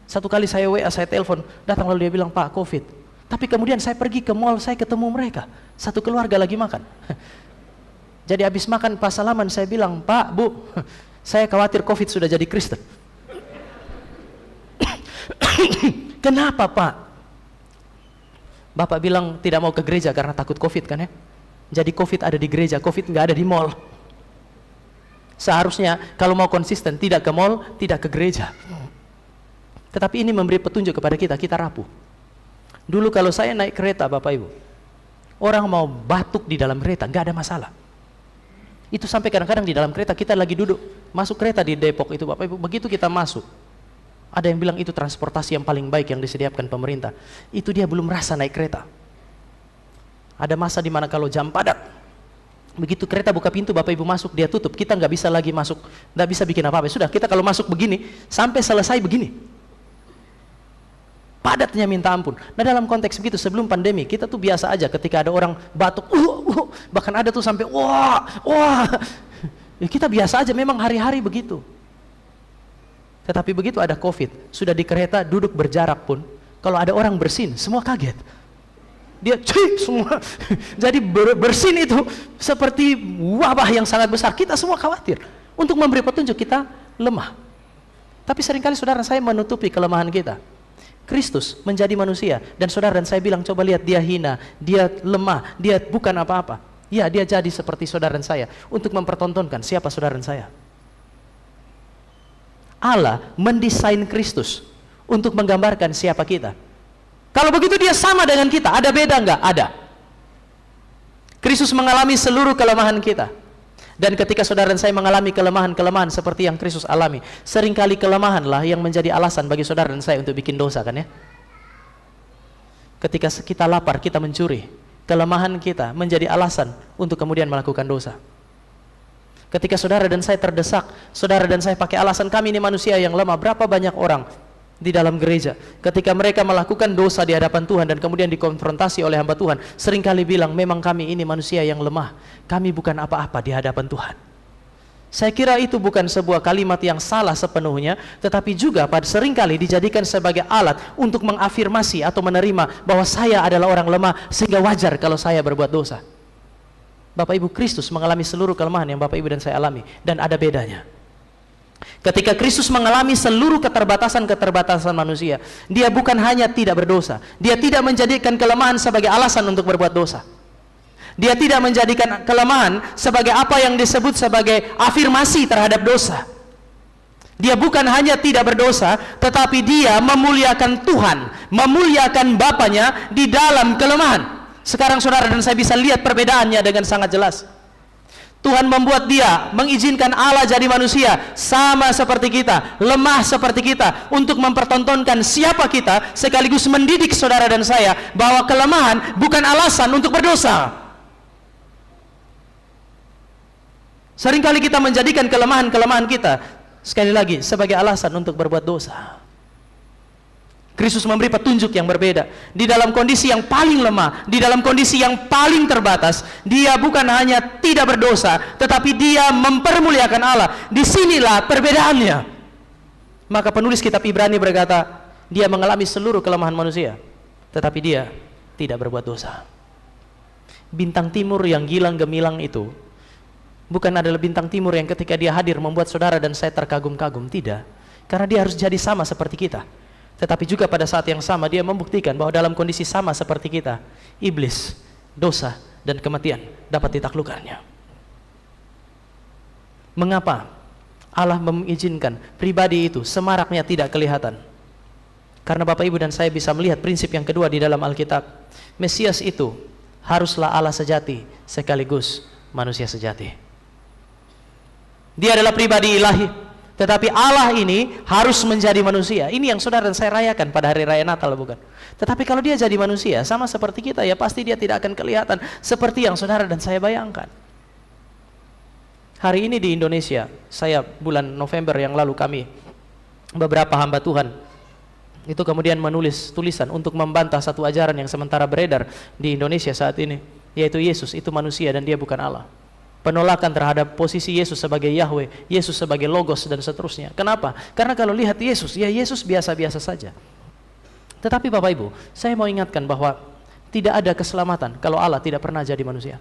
Satu kali saya WA, saya telepon, datang lalu dia bilang, Pak, COVID. Tapi kemudian saya pergi ke mall, saya ketemu mereka. Satu keluarga lagi makan. Jadi habis makan pas salaman saya bilang, Pak, Bu, saya khawatir COVID sudah jadi Kristen. Kenapa Pak? Bapak bilang tidak mau ke gereja karena takut COVID kan ya. Jadi COVID ada di gereja, COVID nggak ada di mall. Seharusnya kalau mau konsisten tidak ke mall, tidak ke gereja. Tetapi ini memberi petunjuk kepada kita, kita rapuh. Dulu kalau saya naik kereta Bapak Ibu, orang mau batuk di dalam kereta nggak ada masalah. Itu sampai kadang-kadang di dalam kereta kita lagi duduk, masuk kereta di Depok itu Bapak Ibu, begitu kita masuk, ada yang bilang itu transportasi yang paling baik yang disediakan pemerintah. Itu dia belum rasa naik kereta. Ada masa di mana kalau jam padat, begitu kereta buka pintu Bapak Ibu masuk, dia tutup, kita nggak bisa lagi masuk, nggak bisa bikin apa-apa. Sudah, kita kalau masuk begini sampai selesai begini, padatnya minta ampun. Nah dalam konteks begitu sebelum pandemi kita tuh biasa aja ketika ada orang batuk, bahkan ada tuh sampai wah, ya, kita biasa aja, memang hari-hari begitu. Tetapi begitu ada COVID, sudah di kereta duduk berjarak pun, kalau ada orang bersin, semua kaget. Dia semua. Jadi bersin itu seperti wabah yang sangat besar. Kita semua khawatir. Untuk memberi petunjuk kita lemah. Tapi seringkali saudara saya menutupi kelemahan kita. Kristus menjadi manusia, dan saudara dan saya bilang, coba lihat dia hina, dia lemah, dia bukan apa-apa. Ya, dia jadi seperti saudara dan saya untuk mempertontonkan siapa saudara dan saya. Allah mendesain Kristus untuk menggambarkan siapa kita. Kalau begitu dia sama dengan kita, ada beda enggak? Ada. Kristus mengalami seluruh kelemahan kita. Dan ketika saudara dan saya mengalami kelemahan-kelemahan seperti yang Kristus alami, seringkali kelemahanlah yang menjadi alasan bagi saudara dan saya untuk bikin dosa, kan ya? Ketika kita lapar, kita mencuri. Kelemahan kita menjadi alasan untuk kemudian melakukan dosa. Ketika saudara dan saya terdesak, saudara dan saya pakai alasan kami ini manusia yang lemah. Berapa banyak orang di dalam gereja ketika mereka melakukan dosa di hadapan Tuhan dan kemudian dikonfrontasi oleh hamba Tuhan, seringkali bilang, memang kami ini manusia yang lemah, kami bukan apa-apa di hadapan Tuhan. Saya kira itu bukan sebuah kalimat yang salah sepenuhnya, tetapi juga seringkali dijadikan sebagai alat untuk mengafirmasi atau menerima bahwa saya adalah orang lemah, sehingga wajar kalau saya berbuat dosa. Bapak Ibu, Kristus mengalami seluruh kelemahan yang Bapak Ibu dan saya alami, dan ada bedanya. Ketika Kristus mengalami seluruh keterbatasan manusia, dia bukan hanya tidak berdosa, dia tidak menjadikan kelemahan sebagai alasan untuk berbuat dosa. Dia tidak menjadikan kelemahan sebagai apa yang disebut sebagai afirmasi terhadap dosa. Dia bukan hanya tidak berdosa, tetapi dia memuliakan Tuhan, memuliakan Bapanya di dalam kelemahan. Sekarang saudara dan saya bisa lihat perbedaannya dengan sangat jelas. Tuhan membuat dia, mengizinkan Allah jadi manusia sama seperti kita, lemah seperti kita, untuk mempertontonkan siapa kita, sekaligus mendidik saudara dan saya bahwa kelemahan bukan alasan untuk berdosa. Seringkali kita menjadikan kelemahan-kelemahan kita, sekali lagi, sebagai alasan untuk berbuat dosa. Kristus memberi petunjuk yang berbeda. Di dalam kondisi yang paling lemah, di dalam kondisi yang paling terbatas, dia bukan hanya tidak berdosa, tetapi dia mempermuliakan Allah. Disinilah perbedaannya. Maka penulis kitab Ibrani berkata, dia mengalami seluruh kelemahan manusia, tetapi dia tidak berbuat dosa. Bintang timur yang gilang gemilang itu bukan adalah bintang timur yang ketika dia hadir membuat saudara dan saya terkagum-kagum, tidak. Karena dia harus jadi sama seperti kita. Tetapi juga pada saat yang sama dia membuktikan bahwa dalam kondisi sama seperti kita, iblis, dosa, dan kematian dapat ditaklukkannya. Mengapa Allah mengizinkan pribadi itu semaraknya tidak kelihatan? Karena Bapak Ibu dan saya bisa melihat prinsip yang kedua di dalam Alkitab. Mesias itu haruslah Allah sejati sekaligus manusia sejati. Dia adalah pribadi ilahi, tetapi Allah ini harus menjadi manusia. Ini yang saudara dan saya rayakan pada hari raya Natal, bukan? Tetapi kalau dia jadi manusia sama seperti kita, ya pasti dia tidak akan kelihatan seperti yang saudara dan saya bayangkan. Hari ini di Indonesia, saya bulan November yang lalu, kami beberapa hamba Tuhan itu kemudian menulis tulisan untuk membantah satu ajaran yang sementara beredar di Indonesia saat ini, yaitu Yesus itu manusia dan dia bukan Allah. Penolakan terhadap posisi Yesus sebagai Yahweh, Yesus sebagai Logos, dan seterusnya. Kenapa? Karena kalau lihat Yesus, ya Yesus biasa-biasa saja. Tetapi Bapak Ibu, saya mau ingatkan bahwa tidak ada keselamatan kalau Allah tidak pernah jadi manusia.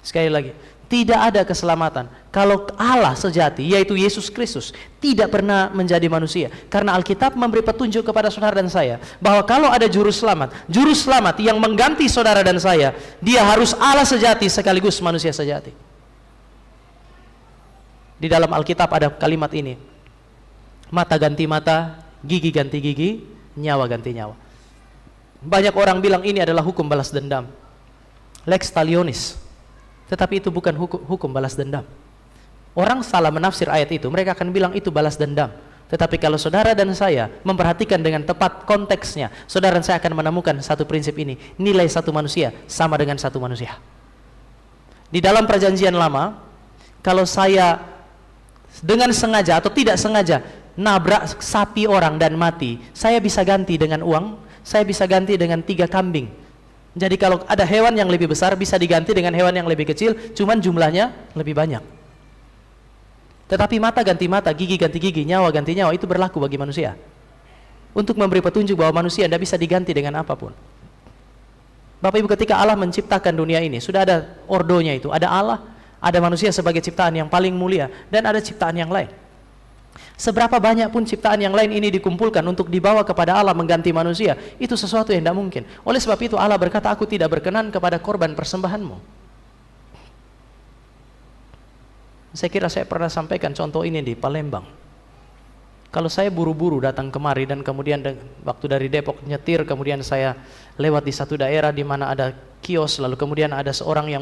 Sekali lagi, tidak ada keselamatan kalau Allah sejati, yaitu Yesus Kristus, tidak pernah menjadi manusia. Karena Alkitab memberi petunjuk kepada saudara dan saya bahwa kalau ada juru selamat yang mengganti saudara dan saya, dia harus Allah sejati sekaligus manusia sejati. Di dalam Alkitab ada kalimat ini, mata ganti mata, gigi ganti gigi, nyawa ganti nyawa. Banyak orang bilang ini adalah hukum balas dendam, lex talionis. Tetapi itu bukan hukum balas dendam. Orang salah menafsir ayat itu, mereka akan bilang itu balas dendam. Tetapi kalau saudara dan saya memperhatikan dengan tepat konteksnya, saudara dan saya akan menemukan satu prinsip ini. Nilai satu manusia sama dengan satu manusia. Di dalam perjanjian lama, kalau saya dengan sengaja atau tidak sengaja nabrak sapi orang dan mati, saya bisa ganti dengan uang, saya bisa ganti dengan 3 kambing. Jadi kalau ada hewan yang lebih besar bisa diganti dengan hewan yang lebih kecil, cuman jumlahnya lebih banyak. Tetapi mata ganti mata, gigi ganti gigi, nyawa ganti nyawa, itu berlaku bagi manusia. Untuk memberi petunjuk bahwa manusia tidak bisa diganti dengan apapun. Bapak Ibu, ketika Allah menciptakan dunia ini, sudah ada ordonya itu. Ada Allah, ada manusia sebagai ciptaan yang paling mulia, dan ada ciptaan yang lain. Seberapa banyak pun ciptaan yang lain ini dikumpulkan untuk dibawa kepada Allah mengganti manusia, itu sesuatu yang tidak mungkin. Oleh sebab itu Allah berkata, aku tidak berkenan kepada korban persembahanmu. Saya kira saya pernah sampaikan contoh ini di Palembang. Kalau saya buru-buru datang kemari dan kemudian waktu dari Depok nyetir, kemudian saya lewat di satu daerah di mana ada kios, lalu kemudian ada seorang yang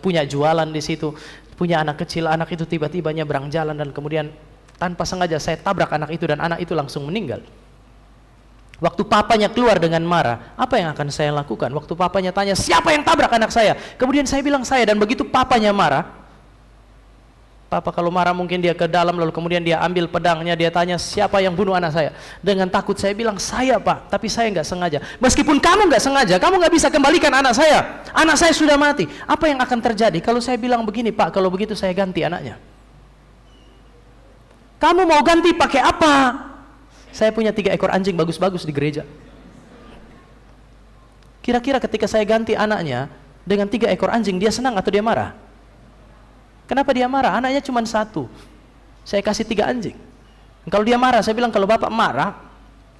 punya jualan di situ, punya anak kecil, anak itu tiba-tiba nyebrang jalan dan kemudian tanpa sengaja saya tabrak anak itu dan anak itu langsung meninggal. Waktu papanya keluar dengan marah, apa yang akan saya lakukan? Waktu papanya tanya, siapa yang tabrak anak saya? Kemudian saya bilang saya, dan begitu papanya marah, papa kalau marah mungkin dia ke dalam, lalu kemudian dia ambil pedangnya, dia tanya, siapa yang bunuh anak saya? Dengan takut saya bilang, saya pak, tapi saya nggak sengaja. Meskipun kamu nggak sengaja, kamu nggak bisa kembalikan anak saya sudah mati. Apa yang akan terjadi kalau saya bilang begini, pak, kalau begitu saya ganti anaknya? Kamu mau ganti pakai apa? Saya punya 3 ekor anjing bagus-bagus di gereja. Kira-kira ketika saya ganti anaknya dengan 3 ekor anjing, dia senang atau dia marah? Kenapa dia marah? Anaknya cuma 1. Saya kasih 3 anjing. Kalau dia marah, saya bilang, kalau bapak marah,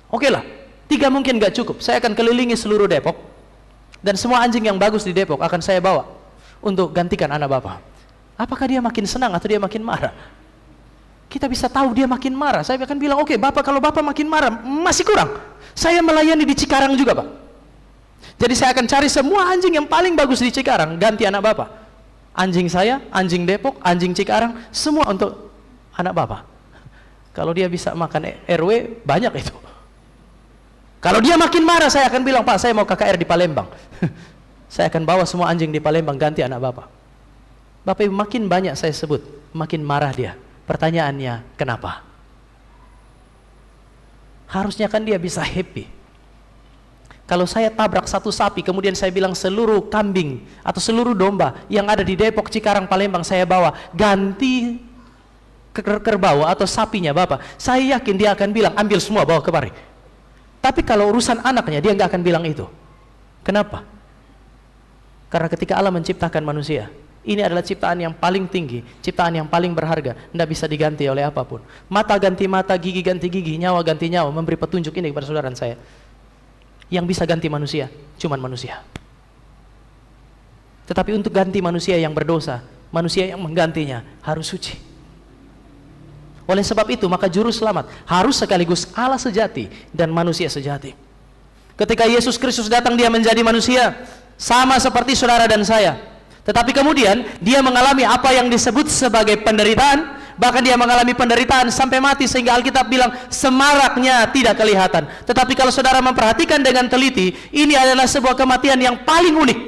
oke lah, 3 mungkin gak cukup. Saya akan kelilingi seluruh Depok, dan semua anjing yang bagus di Depok akan saya bawa untuk gantikan anak bapak. Apakah dia makin senang atau dia makin marah? Kita bisa tahu dia makin marah. Saya akan bilang, oke bapak, kalau bapak makin marah, masih kurang. Saya melayani di Cikarang juga pak. Jadi saya akan cari semua anjing yang paling bagus di Cikarang, ganti anak bapak. Anjing saya, anjing Depok, anjing Cikarang, semua untuk anak bapak. Kalau dia bisa makan RW, banyak itu. Kalau dia makin marah, saya akan bilang, pak, saya mau KKR di Palembang. Saya akan bawa semua anjing di Palembang, ganti anak bapak. Bapak ibu, makin banyak saya sebut, makin marah dia. Pertanyaannya, kenapa? Harusnya kan dia bisa happy. Kalau saya tabrak 1 sapi, kemudian saya bilang seluruh kambing atau seluruh domba yang ada di Depok, Cikarang, Palembang saya bawa, ganti kerbau atau sapinya bapak, saya yakin dia akan bilang, ambil semua, bawa kemari. Tapi kalau urusan anaknya, dia nggak akan bilang itu. Kenapa? Karena ketika Allah menciptakan manusia, ini adalah ciptaan yang paling tinggi, ciptaan yang paling berharga, tidak bisa diganti oleh apapun. Mata ganti mata, gigi ganti gigi, nyawa ganti nyawa. Memberi petunjuk ini kepada saudara saya. Yang bisa ganti manusia, cuman manusia. Tetapi untuk ganti manusia yang berdosa, manusia yang menggantinya harus suci. Oleh sebab itu, maka juru selamat harus sekaligus Allah sejati dan manusia sejati. Ketika Yesus Kristus datang, dia menjadi manusia, sama seperti saudara dan saya. Tetapi kemudian dia mengalami apa yang disebut sebagai penderitaan, bahkan dia mengalami penderitaan sampai mati, sehingga Alkitab bilang semaraknya tidak kelihatan. Tetapi kalau saudara memperhatikan dengan teliti, ini adalah sebuah kematian yang paling unik.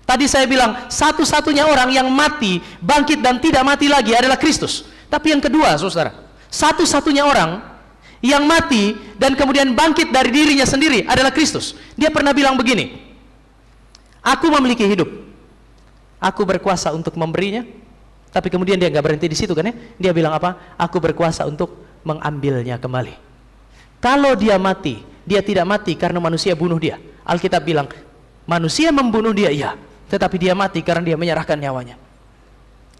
Tadi saya bilang satu-satunya orang yang mati, bangkit dan tidak mati lagi adalah Kristus. Tapi yang kedua saudara, satu-satunya orang yang mati dan kemudian bangkit dari dirinya sendiri adalah Kristus. Dia pernah bilang begini, aku memiliki hidup, aku berkuasa untuk memberinya. Tapi kemudian dia nggak berhenti di situ kan ya? Dia bilang apa? Aku berkuasa untuk mengambilnya kembali. Kalau dia mati, dia tidak mati karena manusia bunuh dia. Alkitab bilang manusia membunuh dia, iya, tetapi dia mati karena dia menyerahkan nyawanya.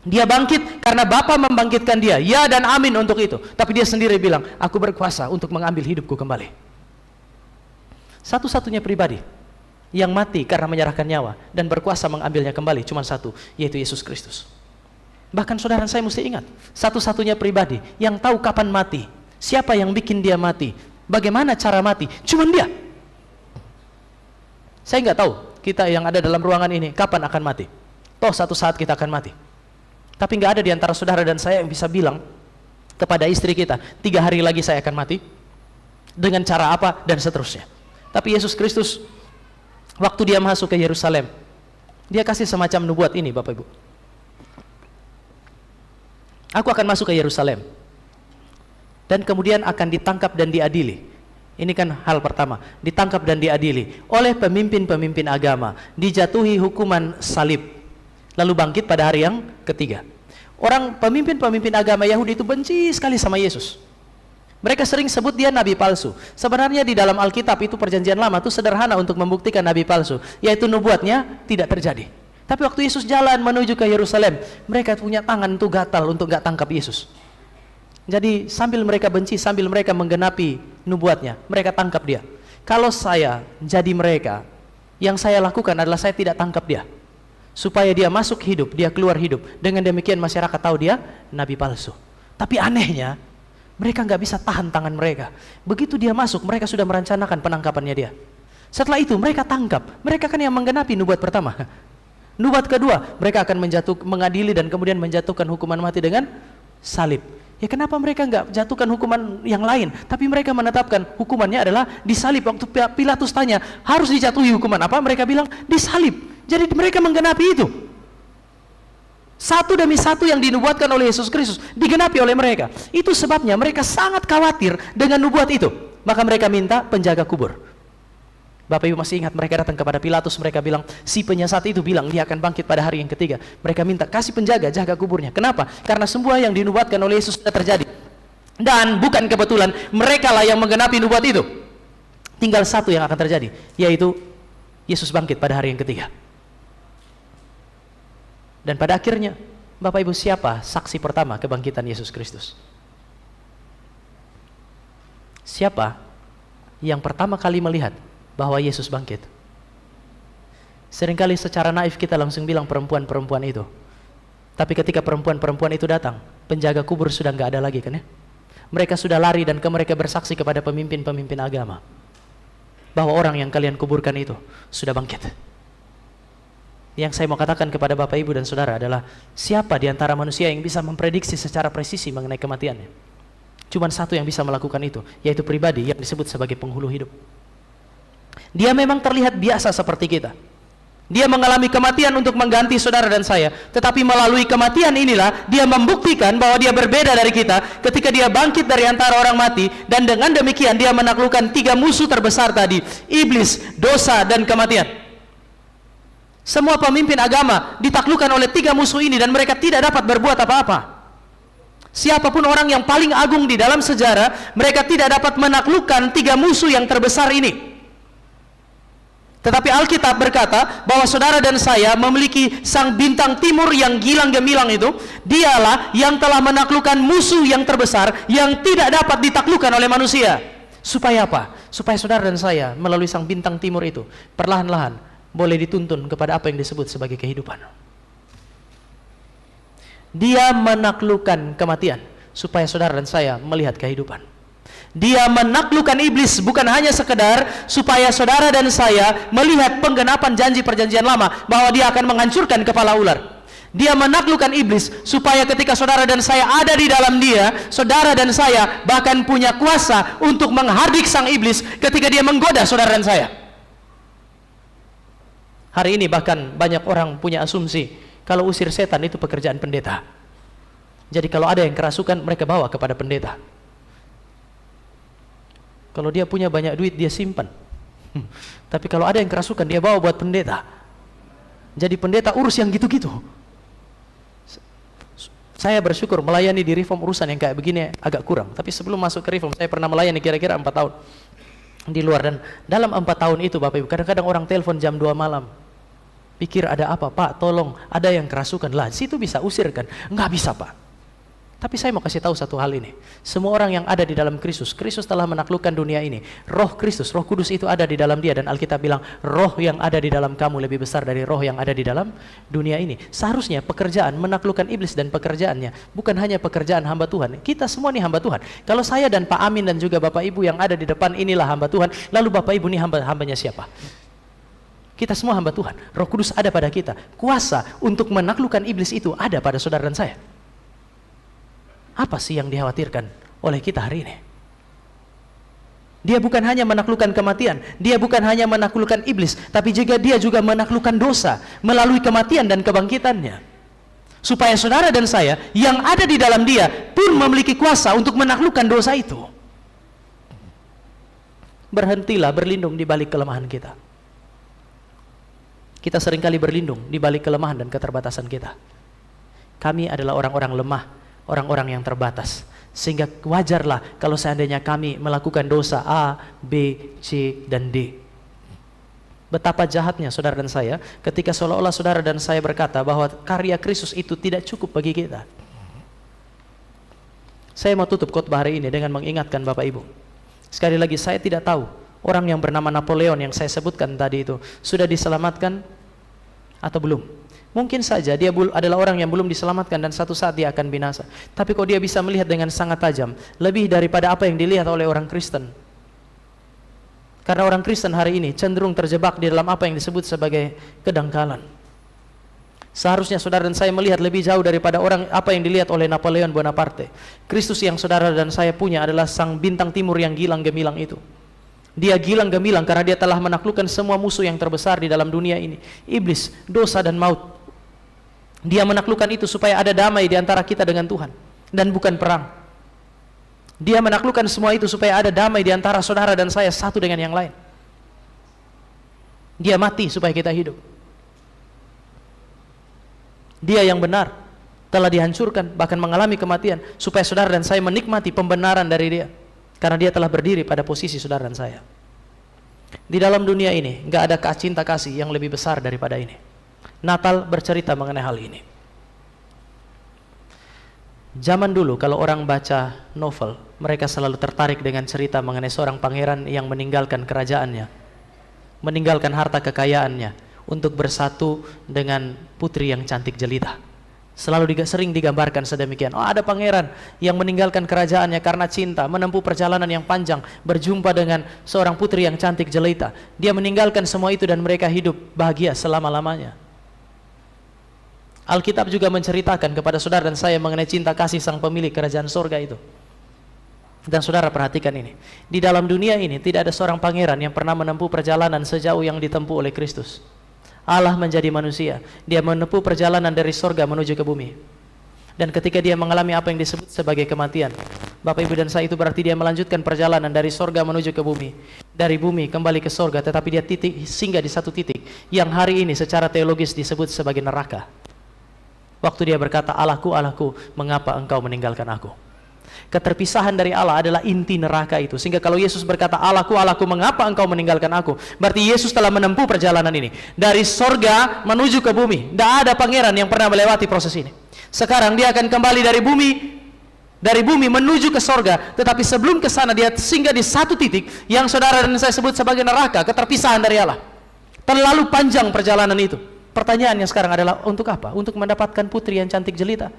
Dia bangkit karena Bapa membangkitkan dia, ya dan amin untuk itu. Tapi dia sendiri bilang, aku berkuasa untuk mengambil hidupku kembali. Satu-satunya pribadi yang mati karena menyerahkan nyawa dan berkuasa mengambilnya kembali cuma satu, yaitu Yesus Kristus. Bahkan saudara saya mesti ingat, satu-satunya pribadi yang tahu kapan mati, siapa yang bikin dia mati, bagaimana cara mati, cuma dia. Saya nggak tahu kita yang ada dalam ruangan ini kapan akan mati. Toh satu saat kita akan mati. Tapi nggak ada di antara saudara dan saya yang bisa bilang kepada istri kita, 3 hari lagi saya akan mati, dengan cara apa dan seterusnya. Tapi Yesus Kristus, waktu dia masuk ke Yerusalem, dia kasih semacam nubuat ini, Bapak Ibu. Aku akan masuk ke Yerusalem dan kemudian akan ditangkap dan diadili. Ini kan hal pertama, ditangkap dan diadili oleh pemimpin-pemimpin agama, dijatuhi hukuman salib, lalu bangkit pada hari yang ketiga. Orang pemimpin-pemimpin agama Yahudi itu benci sekali sama Yesus. Mereka sering sebut dia nabi palsu. Sebenarnya di dalam Alkitab itu perjanjian lama itu sederhana untuk membuktikan nabi palsu, yaitu nubuatnya tidak terjadi. Tapi waktu Yesus jalan menuju ke Yerusalem, mereka punya tangan itu gatal untuk gak tangkap Yesus. Jadi sambil mereka benci, sambil mereka menggenapi nubuatnya, mereka tangkap dia. Kalau saya jadi mereka, yang saya lakukan adalah saya tidak tangkap dia, supaya dia masuk hidup, dia keluar hidup. Dengan demikian masyarakat tahu dia nabi palsu. Tapi anehnya, mereka nggak bisa tahan tangan mereka. Begitu dia masuk, mereka sudah merencanakan penangkapannya dia. Setelah itu mereka tangkap. Mereka kan yang menggenapi nubuat pertama. Nubuat kedua, mereka akan mengadili dan kemudian menjatuhkan hukuman mati dengan salib. Ya kenapa mereka nggak jatuhkan hukuman yang lain? Tapi mereka menetapkan hukumannya adalah disalib. Waktu Pilatus tanya, harus dijatuhi hukuman apa? Mereka bilang disalib. Jadi mereka menggenapi itu. Satu demi satu yang dinubuatkan oleh Yesus Kristus digenapi oleh mereka. Itu sebabnya mereka sangat khawatir dengan nubuat itu. Maka mereka minta penjaga kubur. Bapak Ibu masih ingat mereka datang kepada Pilatus, mereka bilang, si penyesat itu bilang dia akan bangkit pada hari yang ketiga. Mereka minta kasih penjaga, jaga kuburnya. Kenapa? Karena semua yang dinubuatkan oleh Yesus sudah terjadi. Dan bukan kebetulan mereka lah yang menggenapi nubuat itu. Tinggal satu yang akan terjadi, yaitu Yesus bangkit pada hari yang ketiga. Dan pada akhirnya, Bapak Ibu, siapa saksi pertama kebangkitan Yesus Kristus? Siapa yang pertama kali melihat bahwa Yesus bangkit? Seringkali secara naif kita langsung bilang perempuan-perempuan itu. Tapi ketika perempuan-perempuan itu datang, penjaga kubur sudah nggak ada lagi kan ya? Mereka sudah lari dan mereka bersaksi kepada pemimpin-pemimpin agama bahwa orang yang kalian kuburkan itu sudah bangkit. Yang saya mau katakan kepada Bapak Ibu dan Saudara adalah, siapa di antara manusia yang bisa memprediksi secara presisi mengenai kematiannya? Cuman satu yang bisa melakukan itu, yaitu pribadi yang disebut sebagai penghulu hidup. Dia memang terlihat biasa seperti kita. Dia mengalami kematian untuk mengganti saudara dan saya, tetapi melalui kematian inilah dia membuktikan bahwa dia berbeda dari kita ketika dia bangkit dari antara orang mati, dan dengan demikian dia menaklukkan 3 musuh terbesar tadi, iblis, dosa, dan kematian. Semua pemimpin agama ditaklukkan oleh 3 musuh ini dan mereka tidak dapat berbuat apa-apa. Siapapun orang yang paling agung di dalam sejarah, mereka tidak dapat menaklukkan 3 musuh yang terbesar ini. Tetapi Alkitab berkata bahwa saudara dan saya memiliki sang bintang timur yang gilang gemilang itu. Dialah yang telah menaklukkan musuh yang terbesar yang tidak dapat ditaklukkan oleh manusia. Supaya apa? Supaya saudara dan saya melalui sang bintang timur itu perlahan-lahan boleh dituntun kepada apa yang disebut sebagai kehidupan. Dia menaklukkan kematian supaya saudara dan saya melihat kehidupan. Dia menaklukkan iblis bukan hanya sekedar supaya saudara dan saya melihat penggenapan janji perjanjian lama bahwa dia akan menghancurkan kepala ular. Dia menaklukkan iblis supaya ketika saudara dan saya ada di dalam dia, saudara dan saya bahkan punya kuasa untuk menghardik sang iblis ketika dia menggoda saudara dan saya. Hari ini bahkan banyak orang punya asumsi kalau usir setan itu pekerjaan pendeta. Jadi kalau ada yang kerasukan, mereka bawa kepada pendeta. Kalau dia punya banyak duit, dia simpan. Tapi kalau ada yang kerasukan, dia bawa buat pendeta. Jadi pendeta urus yang gitu-gitu. Saya bersyukur melayani di Reform urusan yang kayak begini agak kurang. Tapi sebelum masuk ke Reform, saya pernah melayani kira-kira 4 tahun di luar. Dan dalam 4 tahun itu Bapak Ibu, kadang-kadang orang telepon jam 2 malam. Pikir ada apa, Pak? Tolong, ada yang kerasukan. Lah, situ bisa usirkan. Enggak bisa, Pak. Tapi saya mau kasih tahu satu hal ini. Semua orang yang ada di dalam Kristus, Kristus telah menaklukkan dunia ini. Roh Kristus, Roh Kudus itu ada di dalam dia. Dan Alkitab bilang, roh yang ada di dalam kamu lebih besar dari roh yang ada di dalam dunia ini. Seharusnya pekerjaan menaklukkan iblis dan pekerjaannya bukan hanya pekerjaan hamba Tuhan. Kita semua nih hamba Tuhan. Kalau saya dan Pak Amin dan juga Bapak Ibu yang ada di depan inilah hamba Tuhan, lalu Bapak Ibu nih hambanya siapa? Kita semua hamba Tuhan. Roh Kudus ada pada kita. Kuasa untuk menaklukkan iblis itu ada pada saudara dan saya. Apa sih yang dikhawatirkan oleh kita hari ini? Dia bukan hanya menaklukkan kematian, dia bukan hanya menaklukkan iblis, tapi juga dia juga menaklukkan dosa melalui kematian dan kebangkitannya. Supaya saudara dan saya yang ada di dalam dia pun memiliki kuasa untuk menaklukkan dosa itu. Berhentilah berlindung di balik kelemahan kita. Kita seringkali berlindung di balik kelemahan dan keterbatasan kita. Kami adalah orang-orang lemah, orang-orang yang terbatas. Sehingga wajarlah kalau seandainya kami melakukan dosa A, B, C, dan D. Betapa jahatnya saudara dan saya ketika seolah-olah saudara dan saya berkata bahwa karya Kristus itu tidak cukup bagi kita. Saya mau tutup khotbah hari ini dengan mengingatkan Bapak Ibu. Sekali lagi, saya tidak tahu orang yang bernama Napoleon yang saya sebutkan tadi itu sudah diselamatkan atau belum. Mungkin saja dia adalah orang yang belum diselamatkan dan satu saat dia akan binasa. Tapi kok dia bisa melihat dengan sangat tajam, lebih daripada apa yang dilihat oleh orang Kristen. Karena orang Kristen hari ini cenderung terjebak di dalam apa yang disebut sebagai kedangkalan. Seharusnya saudara dan saya melihat lebih jauh daripada apa yang dilihat oleh Napoleon Bonaparte. Kristus yang saudara dan saya punya adalah sang bintang timur yang gilang gemilang itu. Dia gilang gemilang karena dia telah menaklukkan semua musuh yang terbesar di dalam dunia ini. Iblis, dosa dan maut. Dia menaklukkan itu supaya ada damai di antara kita dengan Tuhan dan bukan perang. Dia menaklukkan semua itu supaya ada damai di antara saudara dan saya satu dengan yang lain. Dia mati supaya kita hidup. Dia yang benar telah dihancurkan, bahkan mengalami kematian supaya saudara dan saya menikmati pembenaran dari dia, karena dia telah berdiri pada posisi saudara dan saya. Di dalam dunia ini nggak ada cinta kasih yang lebih besar daripada ini. Natal bercerita mengenai hal ini. Zaman dulu kalau orang baca novel, mereka selalu tertarik dengan cerita mengenai seorang pangeran yang meninggalkan kerajaannya, meninggalkan harta kekayaannya untuk bersatu dengan putri yang cantik jelita. Sering digambarkan sedemikian. Oh, ada pangeran yang meninggalkan kerajaannya karena cinta, menempuh perjalanan yang panjang, berjumpa dengan seorang putri yang cantik jelita. Dia meninggalkan semua itu dan mereka hidup bahagia selama-lamanya. Alkitab juga menceritakan kepada saudara dan saya mengenai cinta kasih sang pemilik kerajaan surga itu. Dan saudara perhatikan ini, di dalam dunia ini tidak ada seorang pangeran yang pernah menempuh perjalanan sejauh yang ditempuh oleh Kristus. Allah menjadi manusia, dia menempuh perjalanan dari sorga menuju ke bumi. Dan ketika dia mengalami apa yang disebut sebagai kematian, Bapak Ibu dan saya, itu berarti dia melanjutkan perjalanan dari sorga menuju ke bumi, dari bumi kembali ke sorga, tetapi dia singgah di satu titik yang hari ini secara teologis disebut sebagai neraka. Waktu dia berkata, Allahku, Allahku, mengapa engkau meninggalkan aku? Keterpisahan dari Allah adalah inti neraka itu. Sehingga kalau Yesus berkata, Allahku, Allahku, mengapa engkau meninggalkan aku? Berarti Yesus telah menempuh perjalanan ini dari sorga menuju ke bumi. Tidak ada pangeran yang pernah melewati proses ini. Sekarang dia akan kembali dari bumi menuju ke sorga. Tetapi sebelum ke sana dia singgah di satu titik yang saudara dan saya sebut sebagai neraka, keterpisahan dari Allah. Terlalu panjang perjalanan itu. Pertanyaannya sekarang adalah untuk apa? Untuk mendapatkan putri yang cantik jelita.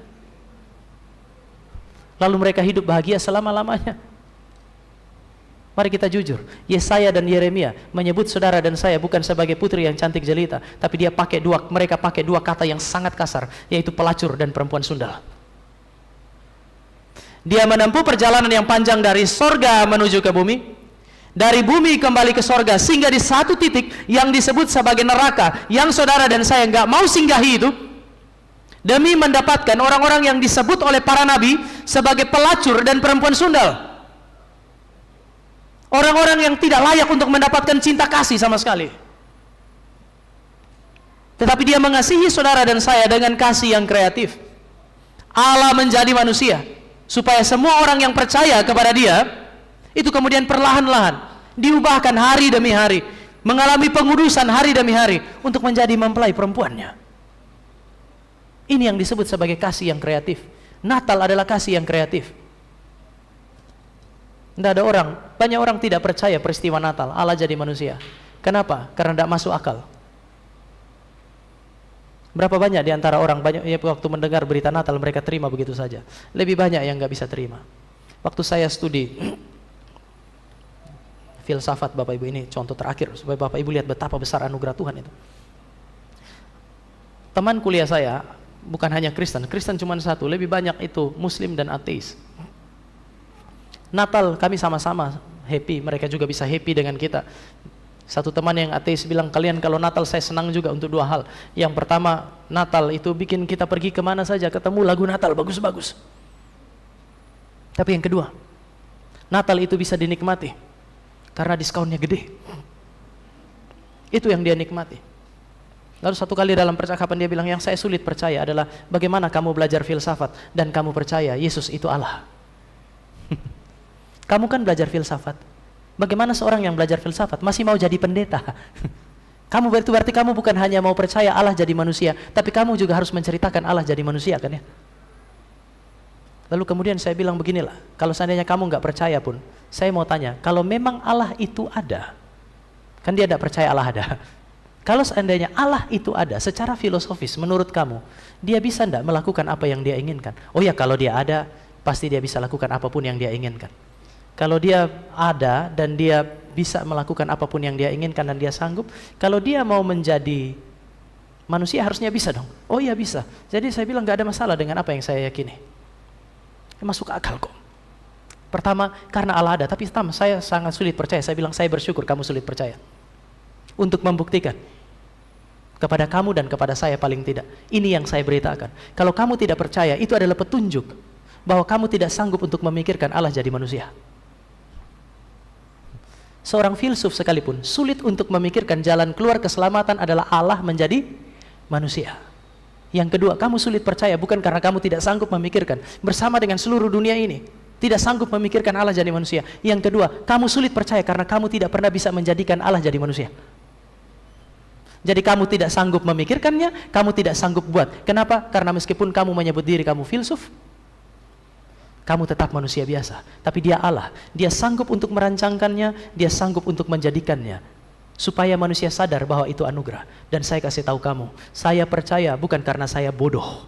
Lalu mereka hidup bahagia selama-lamanya. Mari kita jujur, Yesaya dan Yeremia menyebut saudara dan saya bukan sebagai putri yang cantik jelita, tapi mereka pakai dua kata yang sangat kasar, yaitu pelacur dan perempuan sundal. Dia menempuh perjalanan yang panjang dari sorga menuju ke bumi, dari bumi kembali ke sorga, sehingga di satu titik yang disebut sebagai neraka, yang saudara dan saya nggak mau singgahi itu, demi mendapatkan orang-orang yang disebut oleh para nabi sebagai pelacur dan perempuan sundal. Orang-orang yang tidak layak untuk mendapatkan cinta kasih sama sekali. Tetapi dia mengasihi saudara dan saya dengan kasih yang kreatif. Allah menjadi manusia supaya semua orang yang percaya kepada dia itu kemudian perlahan-lahan diubahkan hari demi hari, mengalami pengudusan hari demi hari untuk menjadi mempelai perempuannya. Ini yang disebut sebagai kasih yang kreatif. Natal adalah kasih yang kreatif. Banyak orang tidak percaya peristiwa Natal, Allah jadi manusia. Kenapa? Karena tidak masuk akal. Berapa banyak di antara orang waktu mendengar berita Natal mereka terima begitu saja. Lebih banyak yang nggak bisa terima. Waktu saya studi filsafat, Bapak Ibu, ini contoh terakhir supaya Bapak Ibu lihat betapa besar anugerah Tuhan itu. Teman kuliah saya bukan hanya Kristen cuma satu, lebih banyak itu Muslim dan ateis. Natal kami sama-sama happy, mereka juga bisa happy dengan kita. Satu teman yang ateis bilang, kalian kalau Natal saya senang juga untuk dua hal. Yang pertama, Natal itu bikin kita pergi kemana saja, ketemu lagu Natal bagus-bagus. Tapi yang kedua, Natal itu bisa dinikmati karena diskonnya gede. Itu yang dia nikmati. Lalu satu kali dalam percakapan dia bilang, yang saya sulit percaya adalah bagaimana kamu belajar filsafat dan kamu percaya Yesus itu Allah. Kamu kan belajar filsafat. Bagaimana seorang yang belajar filsafat masih mau jadi pendeta? Kamu berarti kamu bukan hanya mau percaya Allah jadi manusia, tapi kamu juga harus menceritakan Allah jadi manusia, kan ya? Lalu kemudian saya bilang beginilah, kalau seandainya kamu nggak percaya pun, saya mau tanya, kalau memang Allah itu ada, kan dia tidak percaya Allah ada. Kalau seandainya Allah itu ada, secara filosofis menurut kamu, dia bisa tidak melakukan apa yang dia inginkan? Oh ya, kalau dia ada, pasti dia bisa lakukan apapun yang dia inginkan. Kalau dia ada dan dia bisa melakukan apapun yang dia inginkan dan dia sanggup, kalau dia mau menjadi manusia harusnya bisa dong. Oh iya bisa. Jadi saya bilang nggak ada masalah dengan apa yang saya yakini. Masuk akal kok. Pertama, karena Allah ada, tapi saya sangat sulit percaya. Saya bilang saya bersyukur kamu sulit percaya. Untuk membuktikan kepada kamu dan kepada saya paling tidak, ini yang saya beritakan. Kalau kamu tidak percaya, itu adalah petunjuk bahwa kamu tidak sanggup untuk memikirkan Allah jadi manusia. Seorang filsuf sekalipun sulit untuk memikirkan jalan keluar keselamatan adalah Allah menjadi manusia. Yang kedua, kamu sulit percaya bukan karena kamu tidak sanggup memikirkan bersama dengan seluruh dunia ini, tidak sanggup memikirkan Allah jadi manusia. Yang kedua, kamu sulit percaya karena kamu tidak pernah bisa menjadikan Allah jadi manusia. Jadi kamu tidak sanggup memikirkannya, kamu tidak sanggup buat. Kenapa? Karena meskipun kamu menyebut diri kamu filsuf, kamu tetap manusia biasa. Tapi dia Allah, dia sanggup untuk merancangkannya, dia sanggup untuk menjadikannya, supaya manusia sadar bahwa itu anugerah. Dan saya kasih tahu kamu, saya percaya bukan karena saya bodoh.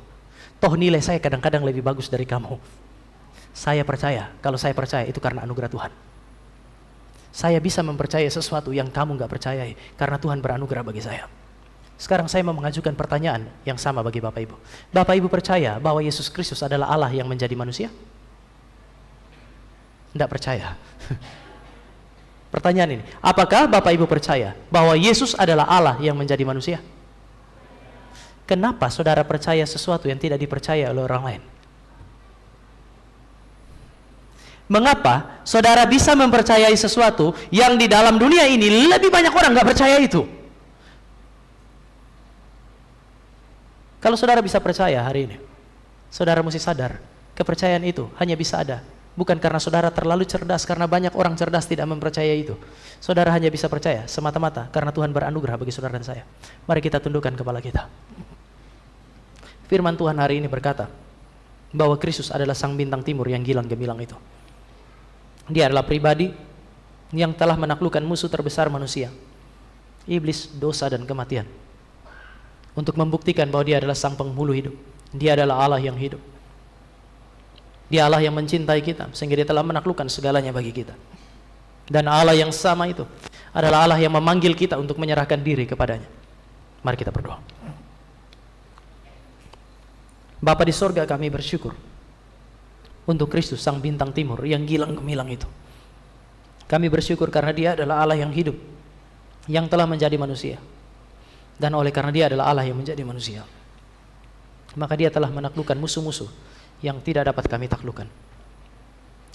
Toh nilai saya kadang-kadang lebih bagus dari kamu. Saya percaya, kalau saya percaya itu karena anugerah Tuhan. Saya bisa mempercayai sesuatu yang kamu nggak percayai, karena Tuhan beranugerah bagi saya. Sekarang saya mau mengajukan pertanyaan yang sama bagi Bapak Ibu. Bapak Ibu percaya bahwa Yesus Kristus adalah Allah yang menjadi manusia? Tidak percaya. Pertanyaan ini, apakah Bapak Ibu percaya bahwa Yesus adalah Allah yang menjadi manusia? Kenapa saudara percaya sesuatu yang tidak dipercaya oleh orang lain? Mengapa saudara bisa mempercayai sesuatu yang di dalam dunia ini lebih banyak orang nggak percaya itu? Kalau saudara bisa percaya hari ini, saudara mesti sadar, kepercayaan itu hanya bisa ada bukan karena saudara terlalu cerdas, karena banyak orang cerdas tidak mempercayai itu. Saudara hanya bisa percaya semata-mata karena Tuhan beranugerah bagi saudara dan saya. Mari kita tundukkan kepala kita. Firman Tuhan hari ini berkata bahwa Kristus adalah sang bintang timur yang gilang gemilang itu. Dia adalah pribadi yang telah menaklukkan musuh terbesar manusia, iblis, dosa, dan kematian, untuk membuktikan bahwa dia adalah sang penghulu hidup. Dia adalah Allah yang hidup. Dia Allah yang mencintai kita sehingga dia telah menaklukkan segalanya bagi kita. Dan Allah yang sama itu adalah Allah yang memanggil kita untuk menyerahkan diri kepadanya. Mari kita berdoa. Bapa di sorga, kami bersyukur untuk Kristus sang bintang timur yang gilang gemilang itu. Kami bersyukur karena dia adalah Allah yang hidup, yang telah menjadi manusia. Dan oleh karena dia adalah Allah yang menjadi manusia, maka dia telah menaklukkan musuh-musuh yang tidak dapat kami taklukkan.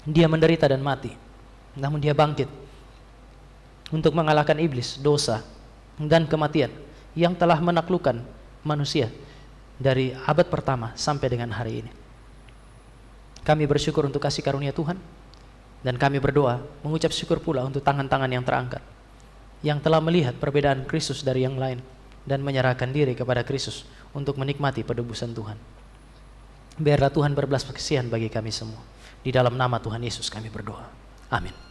Dia menderita dan mati, namun dia bangkit untuk mengalahkan iblis, dosa, dan kematian yang telah menaklukkan manusia dari abad pertama sampai dengan hari ini. Kami bersyukur untuk kasih karunia Tuhan, dan kami berdoa mengucap syukur pula untuk tangan-tangan yang terangkat, yang telah melihat perbedaan Kristus dari yang lain dan menyerahkan diri kepada Kristus untuk menikmati penebusan Tuhan. Biarlah Tuhan berbelas kasihan bagi kami semua. Di dalam nama Tuhan Yesus kami berdoa. Amin.